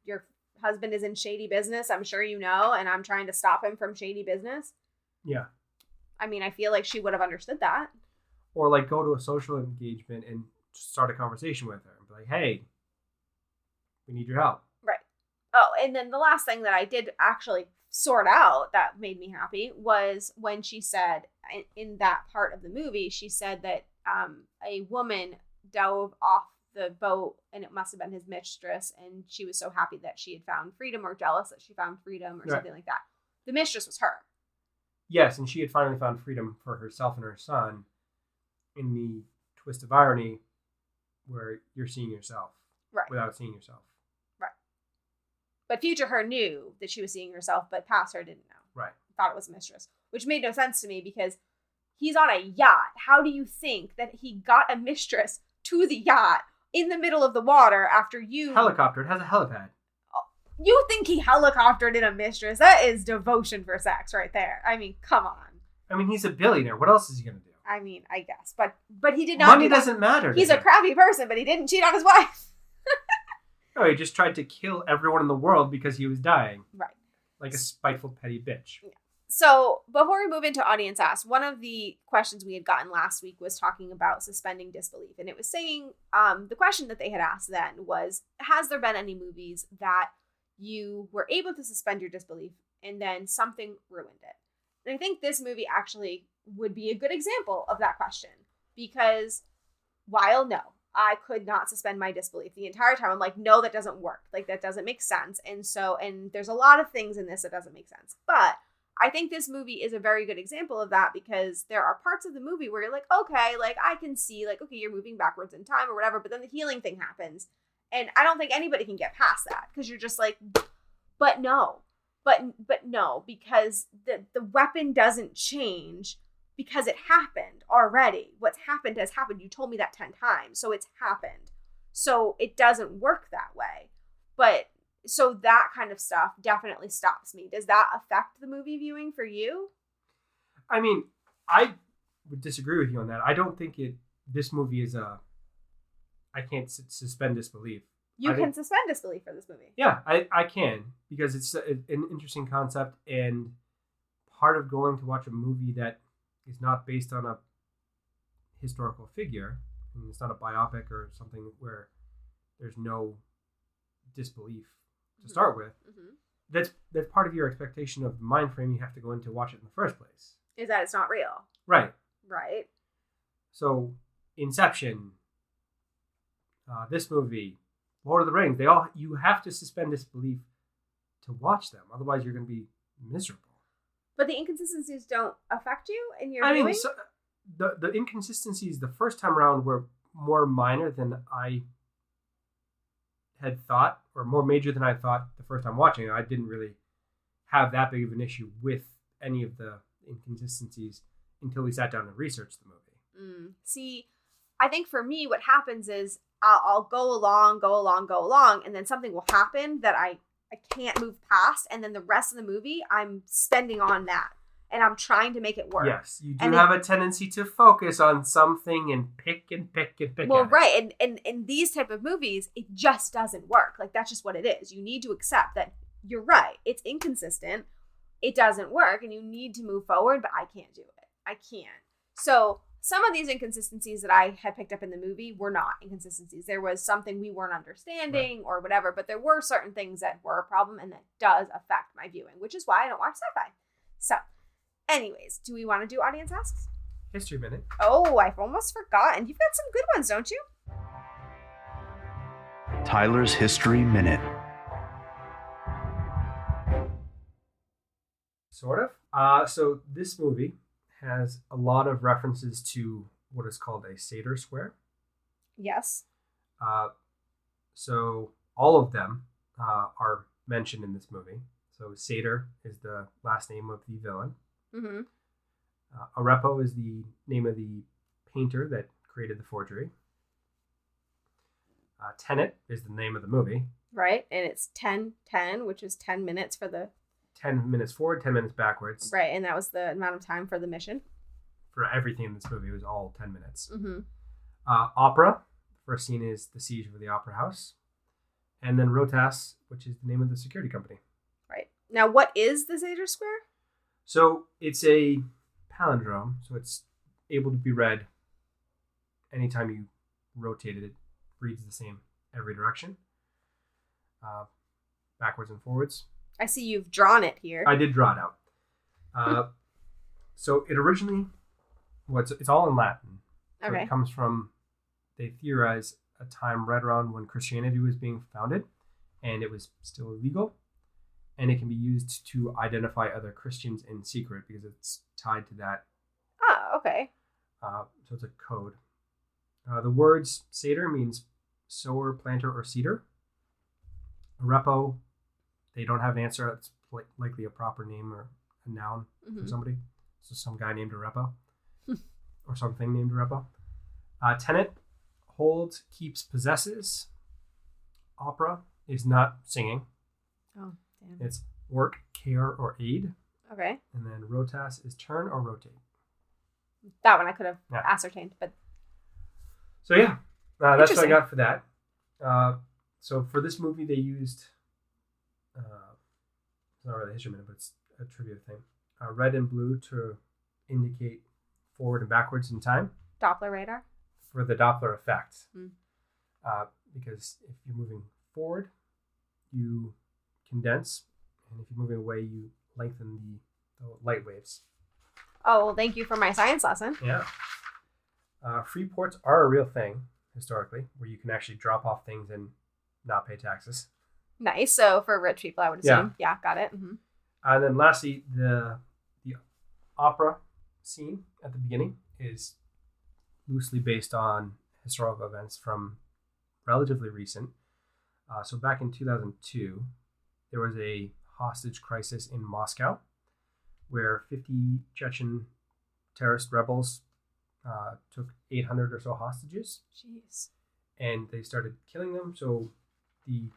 husband is in shady business. I'm sure you know, and I'm trying to stop him from shady business. Yeah. I mean, I feel like she would have understood that. Or like go to a social engagement and start a conversation with her and be like, hey, we need your help. Right. Oh, and then the last thing that I did actually sort out that made me happy was when she said in that part of the movie, she said that a woman dove off the boat and it must have been his mistress, and she was so happy that she had found freedom, or jealous that she found freedom, or something like that. The mistress was her. Yes, and she had finally found freedom for herself and her son in the twist of irony where you're seeing yourself without seeing yourself. Right. But future her knew that she was seeing herself, but past her didn't know. Right. Thought it was a mistress, which made no sense to me because he's on a yacht. How do you think that he got a mistress to the yacht in the middle of the water after you... Helicopter. It has a helipad. You think he helicoptered in a mistress? That is devotion for sex right there. I mean, come on. I mean, he's a billionaire. What else is he going to do? I mean, I guess. But he did not Money doesn't matter. He's a crappy person, but he didn't cheat on his wife. No, he just tried to kill everyone in the world because he was dying. Right. Like a spiteful, petty bitch. Yeah. So, before we move into Audience Ask, one of the questions we had gotten last week was talking about suspending disbelief. And it was saying, the question that they had asked then was, has there been any movies that you were able to suspend your disbelief and then something ruined it? And I think this movie actually would be a good example of that question, because while no, I could not suspend my disbelief the entire time. I'm like, no, that doesn't work. Like, that doesn't make sense. And there's a lot of things in this that doesn't make sense. But I think this movie is a very good example of that, because there are parts of the movie where you're like, okay, like I can see, like, okay, you're moving backwards in time or whatever, but then the healing thing happens. And I don't think anybody can get past that, because you're just like, but no, because the weapon doesn't change because it happened already. What's happened has happened. You told me that 10 times, so it's happened. So it doesn't work that way. But so that kind of stuff definitely stops me. Does that affect the movie viewing for you? I mean, I would disagree with you on that. I don't think this movie is I can't suspend disbelief. You can suspend disbelief for this movie. Yeah, I can, because it's an interesting concept, and part of going to watch a movie that is not based on a historical figure, and it's not a biopic or something where there's no disbelief to start with, that's part of your expectation of the mind frame you have to go in to watch it in the first place. Is that it's not real. Right. Right. So, Inception, this movie, Lord of the Rings, you have to suspend disbelief to watch them. Otherwise, you're going to be miserable. But the inconsistencies don't affect you in your viewing? So, the inconsistencies the first time around were more minor than I had thought, or more major than I thought the first time watching it. I didn't really have that big of an issue with any of the inconsistencies until we sat down and researched the movie. See, I think for me, what happens is I'll go along, and then something will happen that I can't move past, and then the rest of the movie I'm spending on that, and I'm trying to make it work. Yes, you do have a tendency to focus on something and pick. Well, right, and in these type of movies, it just doesn't work. Like, that's just what it is. You need to accept that you're right. It's inconsistent. It doesn't work, and you need to move forward, but I can't do it. I can't. So some of these inconsistencies that I had picked up in the movie were not inconsistencies. There was something we weren't understanding or whatever, but there were certain things that were a problem, and that does affect my viewing, which is why I don't watch sci-fi. So, anyways, do we want to do Audience Asks? History Minute. Oh, I've almost forgotten. You've got some good ones, don't you? Tyler's History Minute. Sort of. So this movie has a lot of references to what is called a Sator Square. Yes. So all of them are mentioned in this movie. So Sator is the last name of the villain. Mm-hmm. Arepo is the name of the painter that created the forgery. Tenet is the name of the movie. Right, and it's 10:10, which is 10 minutes for the... 10 minutes forward, 10 minutes backwards. Right, and that was the amount of time for the mission. For everything in this movie, it was all 10 minutes. Mm-hmm. Opera, first scene is the siege of the Opera House. And then Rotas, which is the name of the security company. Right. Now, what is the Sator Square? So it's a palindrome, so it's able to be read anytime you rotate it. It reads the same every direction. backwards and forwards. I see you've drawn it here. I did draw it out. So it originally, it's all in Latin. So Okay. it comes from, they theorize, a time right around when Christianity was being founded, and it was still illegal, and it can be used to identify other Christians in secret because it's tied to that. Oh, okay. So it's a code. The words Seder means sower, planter, or seeder. Arepo, they don't have an answer. It's likely a proper name or a noun for somebody. So some guy named Arepo or something named Arepo. Tenet, holds, keeps, possesses. Opera is not singing. Oh, damn. It's work, care, or aid. Okay. And then rotas is turn or rotate. That one I could have ascertained, but... So yeah, that's what I got for that. So for this movie, they used, it's not really a history minute, but it's a trivia thing. Red and blue to indicate forward and backwards in time. Doppler radar? For the Doppler effect. Because if you're moving forward, you condense. And if you're moving away, you lengthen the light waves. Oh, well, thank you for my science lesson. Yeah. Free ports are a real thing, historically, where you can actually drop off things and not pay taxes. Nice. So for rich people, I would assume. Yeah, got it. Mm-hmm. And then lastly, the opera scene at the beginning is loosely based on historical events from relatively recent. So back in 2002, there was a hostage crisis in Moscow where 50 Chechen terrorist rebels took 800 or so hostages. Jeez. And they started killing them. So the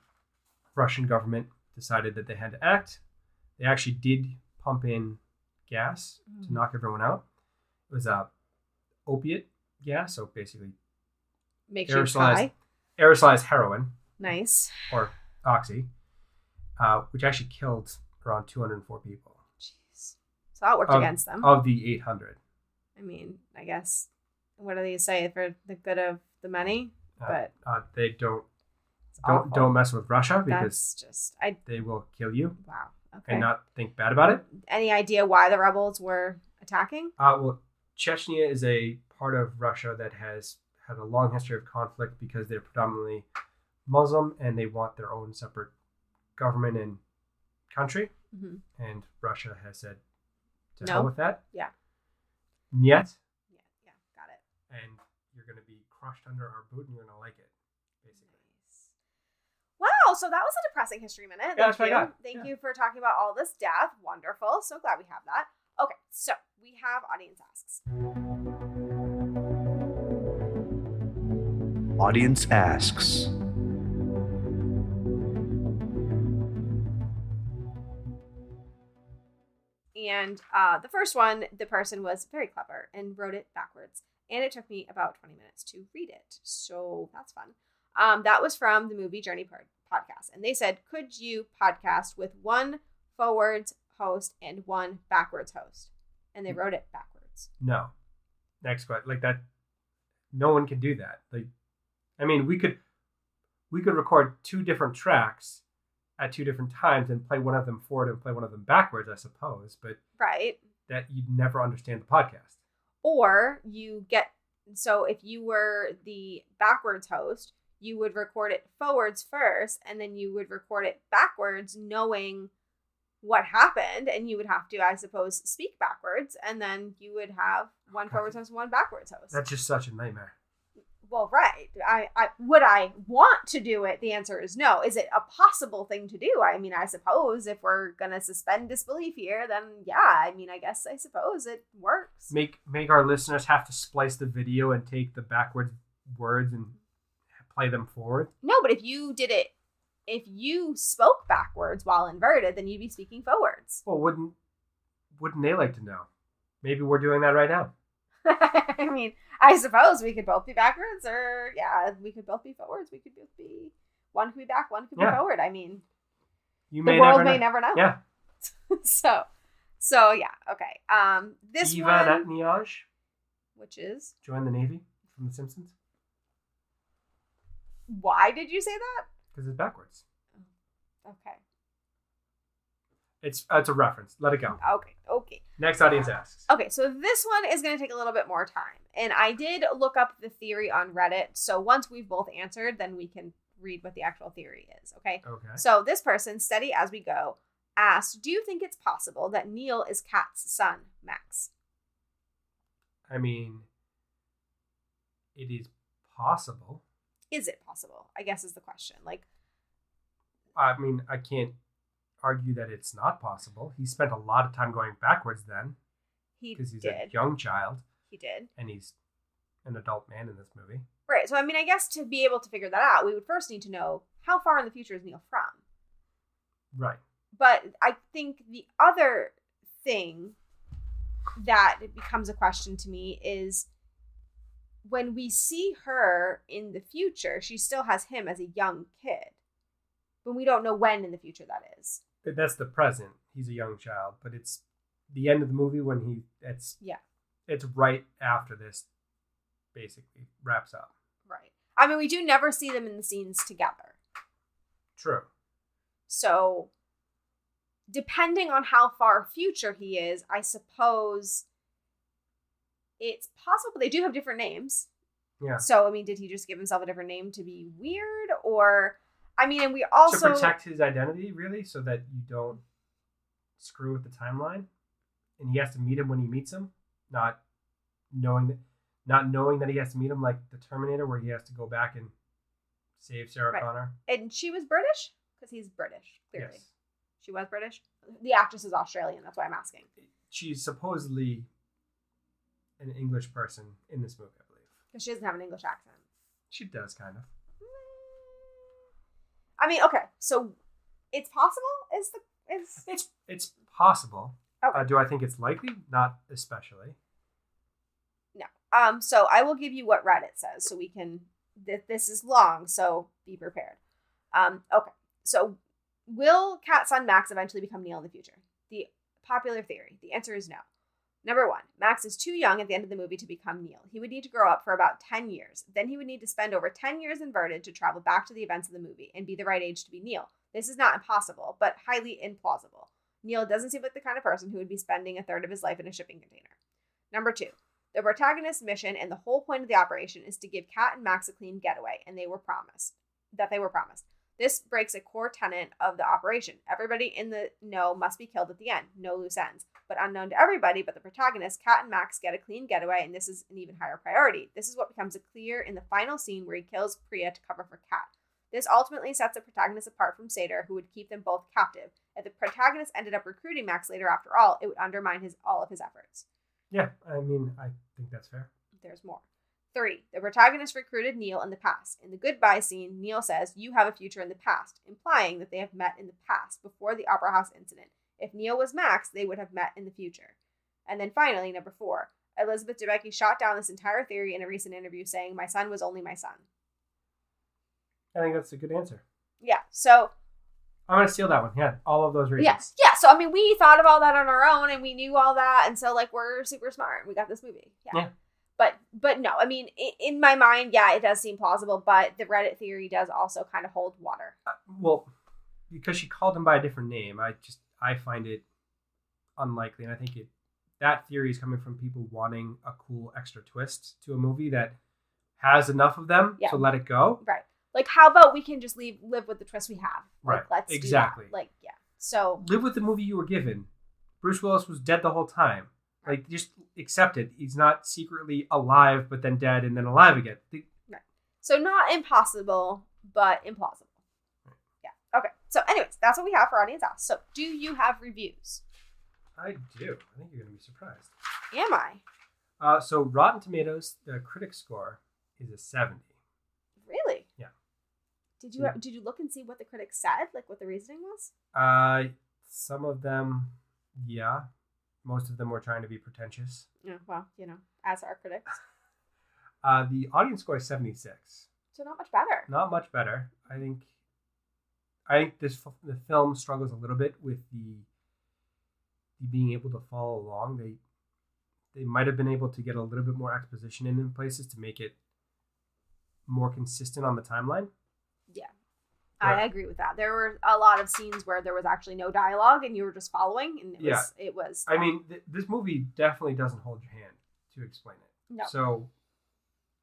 Russian government decided that they had to act. They actually did pump in gas to knock everyone out. It was a opiate gas, so basically makes you high. Aerosolized heroin. Nice. Or oxy, which actually killed around 204 people. Jeez. So that worked against them. Of the 800. I mean, I guess, what do they say, for the good of the many? But they don't mess with Russia because that's just they will kill you. Wow. Okay. And not think bad about it. Any idea why the rebels were attacking? Well, Chechnya is a part of Russia that has had a long history of conflict because they're predominantly Muslim and they want their own separate government and country. Mm-hmm. And Russia has said to hell with that. Yeah. Yet. Yeah, got it. And you're going to be crushed under our boot and you're going to like it, basically. Nice. Wow, so that was a depressing history minute. Yeah, that's what I got. Thank you for talking about all this death. Wonderful. So glad we have that. Okay, so we have Audience Asks. Audience Asks. And the first one, the person was very clever and wrote it backwards. And it took me about 20 minutes to read it. So that's fun. That was from the Movie Journey podcast. And they said, could you podcast with one forwards host and one backwards host? And they wrote it backwards. No. Next question. Like that. No one can do that. Like, I mean, we could record two different tracks at two different times and play one of them forward and play one of them backwards, I suppose. But right. That you'd never understand the podcast. Or so if you were the backwards host, you would record it forwards first, and then you would record it backwards, knowing what happened, and you would have to, I suppose, speak backwards, and then you would have one forwards host and one backwards host. That's just such a nightmare. Well, right. Would I want to do it? The answer is no. Is it a possible thing to do? I mean, I suppose if we're going to suspend disbelief here, then yeah, I suppose it works. Make our listeners have to splice the video and take the backwards words and play them forward? No, but if you spoke backwards while inverted, then you'd be speaking forwards. Well, wouldn't they like to know? Maybe we're doing that right now. I mean, I suppose we could both be backwards, or we could both be forwards. We could both be, one could be back, one could be forward. I mean, the world may never know. Yeah. So yeah, okay. This Ivan one, Atniaj, which is join the Navy from The Simpsons. Why did you say that? Because it's backwards. Okay. It's a reference. Let it go. Okay. Next audience asks. Okay, so this one is going to take a little bit more time. And I did look up the theory on Reddit. So once we've both answered, then we can read what the actual theory is. Okay. So this person, Steady As We Go, asked, do you think it's possible that Neil is Kat's son, Max? I mean, it is possible. Is it possible? I guess is the question. Like, I mean, I can't argue that it's not possible. He spent a lot of time going backwards then. Because he's a young child. He did. And he's an adult man in this movie. Right. So, I mean, I guess to be able to figure that out, we would first need to know how far in the future is Neil from. Right. But I think the other thing that it becomes a question to me is when we see her in the future, she still has him as a young kid. But we don't know when in the future that is. That's the present. He's a young child. But it's the end of the movie when it's right after this basically wraps up. Right. I mean, we do never see them in the scenes together. True. So, depending on how far future he is, I suppose it's possible. They do have different names. Yeah. So, I mean, did he just give himself a different name to be weird? Or, I mean, and we also... To protect his identity, really, so that you don't screw with the timeline. And he has to meet him when he meets him, not knowing that he has to meet him like the Terminator, where he has to go back and save Sarah Connor. And she was British? Because he's British, clearly. Yes. She was British? The actress is Australian, that's why I'm asking. She's supposedly an English person in this movie, I believe. Because she doesn't have an English accent. She does, kind of. I mean, okay, so it's possible? It's possible. Okay. Do I think it's likely? Not especially. No. So I will give you what Reddit says, so we can. This is long, so be prepared. Okay. So, will Kat's son Max eventually become Neil in the future? The popular theory. The answer is no. Number 1, Max is too young at the end of the movie to become Neil. He would need to grow up for about 10 years. Then he would need to spend over 10 years inverted to travel back to the events of the movie and be the right age to be Neil. This is not impossible, but highly implausible. Neil doesn't seem like the kind of person who would be spending a third of his life in a shipping container. Number 2, the protagonist's mission and the whole point of the operation is to give Kat and Max a clean getaway, and they were promised. This breaks a core tenet of the operation. Everybody in the know must be killed at the end. No loose ends. But unknown to everybody but the protagonist, Kat and Max get a clean getaway, and this is an even higher priority. This is what becomes clear in the final scene where he kills Priya to cover for Kat. This ultimately sets the protagonist apart from Sator, who would keep them both captive. If the protagonist ended up recruiting Max later after all, it would undermine all of his efforts. Yeah, I mean, I think that's fair. There's more. 3, the protagonist recruited Neil in the past. In the goodbye scene, Neil says, "You have a future in the past," implying that they have met in the past, before the Opera House incident. If Neil was Max, they would have met in the future. And then finally, number 4, Elizabeth Debicki shot down this entire theory in a recent interview, saying, "My son was only my son." I think that's a good answer. Yeah, so... I'm going to steal that one. Yeah, all of those reasons. Yeah, so, I mean, we thought of all that on our own, and we knew all that, and so, like, we're super smart. We got this movie. Yeah. But no, I mean, in my mind, yeah, it does seem plausible, but the Reddit theory does also kind of hold water. Well, because she called him by a different name, I find it unlikely, and I think that theory is coming from people wanting a cool extra twist to a movie that has enough of them, so let it go. Right. Like, how about we can just live with the twist we have? Like, right. Let's exactly. do that. Like, yeah. So live with the movie you were given. Bruce Willis was dead the whole time. Like, just accept it. He's not secretly alive, but then dead and then alive again. Right. So not impossible, but implausible. Right. Yeah. Okay. So anyways, that's what we have for Audience Ask. So do you have reviews? I do. I think you're going to be surprised. Am I? So Rotten Tomatoes, the critic score is a 70. Really? Yeah. Did you look and see what the critics said? Like what the reasoning was? Some of them, yeah. Most of them were trying to be pretentious. Yeah, well, as our critics. The audience score is 76. So not much better. Not much better. I think the film struggles a little bit with the being able to follow along. They might have been able to get a little bit more exposition in places to make it more consistent on the timeline. Yeah. I agree with that. There were a lot of scenes where there was actually no dialogue and you were just following, and it was. I mean, this movie definitely doesn't hold your hand to explain it. No. So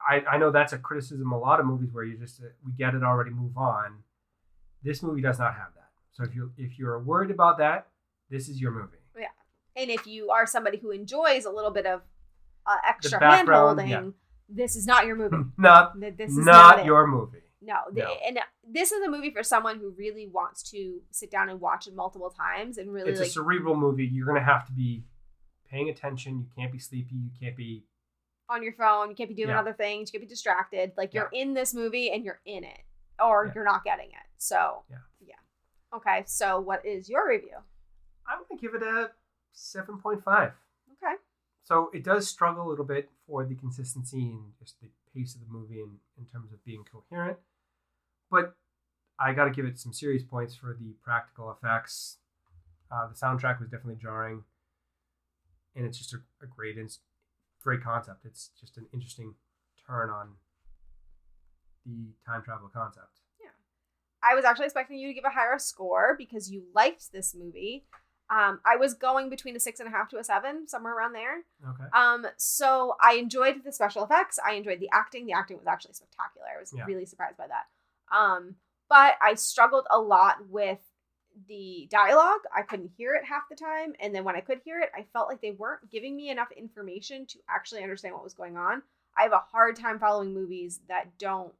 I know that's a criticism of a lot of movies where you just we get it already, move on. This movie does not have that. So if you're worried about that, this is your movie. Yeah, and if you are somebody who enjoys a little bit of extra hand holding, this is not your movie. This is not your movie. No. And this is a movie for someone who really wants to sit down and watch it multiple times and really. It's a cerebral movie. You're going to have to be paying attention. You can't be sleepy. You can't be on your phone. You can't be doing other things. You can't be distracted. Like you're in this movie and you're in it, or you're not getting it. So yeah. Okay, so what is your review? I'm going to give it a 7.5. Okay. So it does struggle a little bit for the consistency and just the pace of the movie in terms of being coherent. But I got to give it some serious points for the practical effects. The soundtrack was definitely jarring. And it's just a great concept. It's just an interesting turn on the time travel concept. Yeah. I was actually expecting you to give a higher score because you liked this movie. I was going between a 6.5 to a 7, somewhere around there. Okay. So I enjoyed the special effects. I enjoyed the acting. The acting was actually spectacular. I was really surprised by that. But I struggled a lot with the dialogue. I couldn't hear it half the time. And then when I could hear it, I felt like they weren't giving me enough information to actually understand what was going on. I have a hard time following movies that don't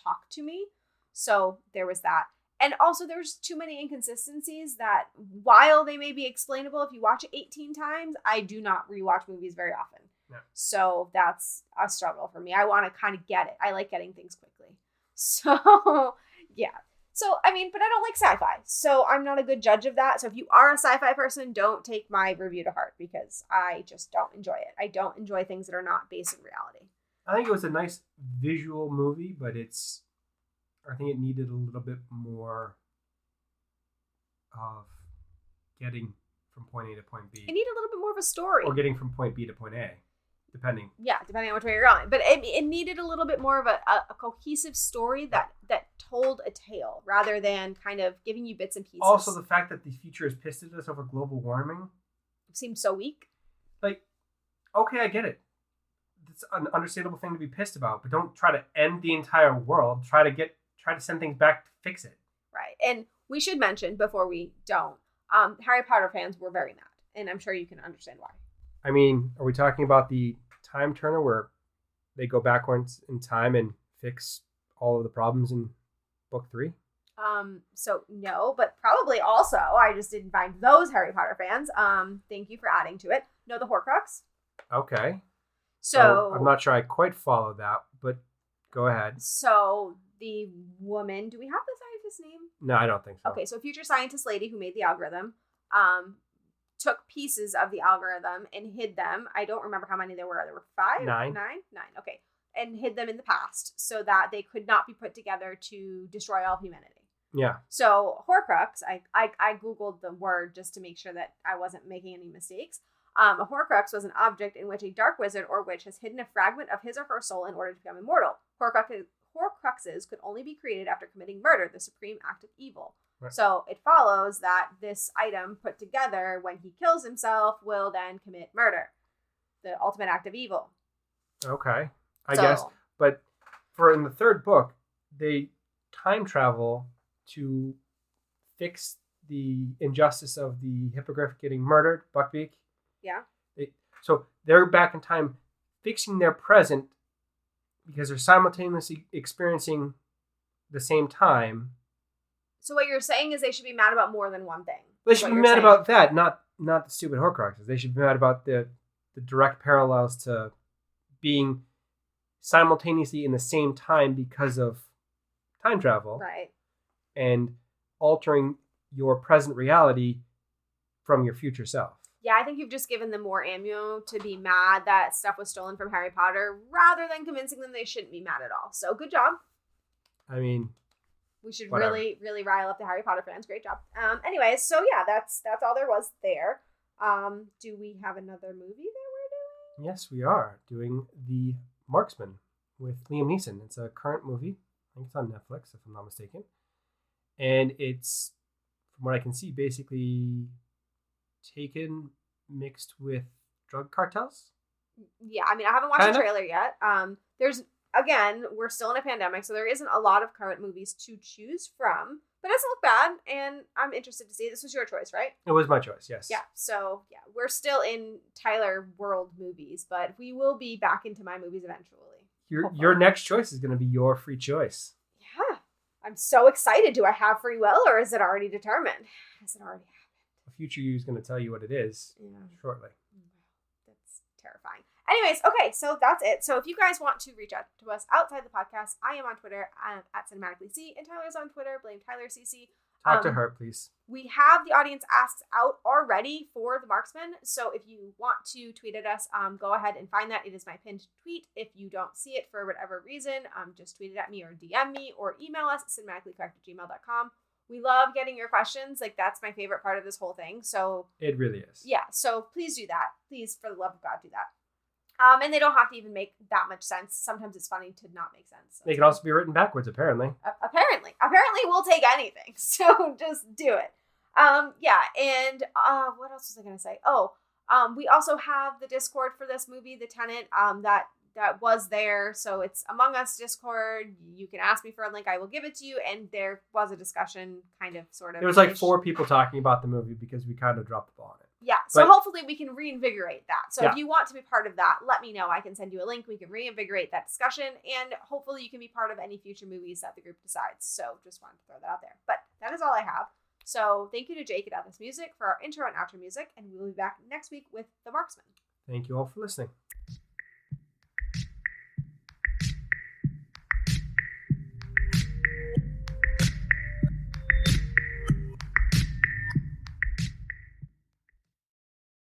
talk to me. So there was that. And also there's too many inconsistencies that while they may be explainable if you watch it 18 times, I do not rewatch movies very often. No. So that's a struggle for me. I want to kind of get it. I like getting things quickly. So yeah. So, I mean, but I don't like sci-fi. So I'm not a good judge of that. So if you are a sci-fi person, don't take my review to heart because I just don't enjoy it. I don't enjoy things that are not based in reality. I think it was a nice visual movie, but I think it needed a little bit more of getting from point A to point B. It needed a little bit more of a story. Or getting from point B to point A, depending. Yeah, depending on which way you're going. But it needed a little bit more of a cohesive story that told a tale rather than kind of giving you bits and pieces. Also, the fact that the future is pissed at us over global warming seems so weak. Like, okay, I get it. It's an understandable thing to be pissed about, but don't try to end the entire world. Try to send things back to fix it. Right. And we should mention before we don't, Harry Potter fans were very mad. And I'm sure you can understand why. I mean, are we talking about the time turner where they go backwards in time and fix all of the problems in book 3? So no, but probably also, I just didn't find those Harry Potter fans. Thank you for adding to it. No, the Horcrux. Okay. So I'm not sure I quite follow that, but go ahead. So the woman, do we have the scientist's name? No, I don't think so. Okay, so future scientist lady who made the algorithm, took pieces of the algorithm and hid them. I don't remember how many there were. There were 5? 9. 9? Okay. And hid them in the past so that they could not be put together to destroy all of humanity. Yeah. So Horcrux, I Googled the word just to make sure that I wasn't making any mistakes. A Horcrux was an object in which a dark wizard or witch has hidden a fragment of his or her soul in order to become immortal. Horcruxes could only be created after committing murder, the supreme act of evil. Right. So it follows that this item put together when he kills himself will then commit murder, the ultimate act of evil. Okay, I guess. But for in the 3rd book, they time travel to fix the injustice of the hippogriff getting murdered, Buckbeak. Yeah. So they're back in time fixing their present because they're simultaneously experiencing the same time. So what you're saying is they should be mad about more than one thing. They should be mad about that, not the stupid Horcruxes. They should be mad about the direct parallels to being simultaneously in the same time because of time travel. Right. And altering your present reality from your future self. Yeah, I think you've just given them more ammo to be mad that stuff was stolen from Harry Potter rather than convincing them they shouldn't be mad at all. So good job. I mean, we should really, really rile up the Harry Potter fans. Great job. Anyways, so yeah, that's all there was there. Do we have another movie that we're doing? Yes, we are doing The Marksman with Liam Neeson. It's a current movie. I think it's on Netflix, if I'm not mistaken. And it's, from what I can see, basically mixed with drug cartels. Yeah, I mean, I haven't watched Kind the of. trailer yet. Again, we're still in a pandemic, so there isn't a lot of current movies to choose from. But it doesn't look bad, and I'm interested to see. This was your choice, right? It was my choice, yes. Yeah, so yeah, we're still in Tyler world movies, but we will be back into my movies eventually. Your next choice is going to be your free choice. Yeah, I'm so excited. Do I have free will, or is it already determined? Has it already happened? A future you is going to tell you what it is shortly. That's terrifying. Anyways, okay, so that's it. So if you guys want to reach out to us outside the podcast, I am on Twitter at cinematicallyc, and Tyler's on Twitter. Blame Tyler CC. Talk to her, please. We have the audience asks out already for The Marksman. So if you want to tweet at us, go ahead and find that. It is my pinned tweet. If you don't see it for whatever reason, just tweet it at me or DM me or email us at cinematicallycorrect@gmail.com. We love getting your questions. Like, that's my favorite part of this whole thing. So it really is. Yeah. So please do that. Please, for the love of God, do that. And they don't have to even make that much sense. Sometimes it's funny to not make sense. They can also be written backwards, apparently. Apparently we'll take anything. So just do it. Yeah. And what else was I gonna say? We also have the Discord for this movie, the Tenet. That was there. So it's Among Us Discord. You can ask me for a link. I will give it to you. And there was a discussion, kind of, sort of. There was like 4 people talking about the movie because we kind of dropped the ball on it. Yeah, so hopefully we can reinvigorate that. So if you want to be part of that, let me know. I can send you a link. We can reinvigorate that discussion, and hopefully you can be part of any future movies that the group decides. So just wanted to throw that out there. But that is all I have. So thank you to Jake at Atlas Music for our intro and outro music, and we will be back next week with The Marksman. Thank you all for listening.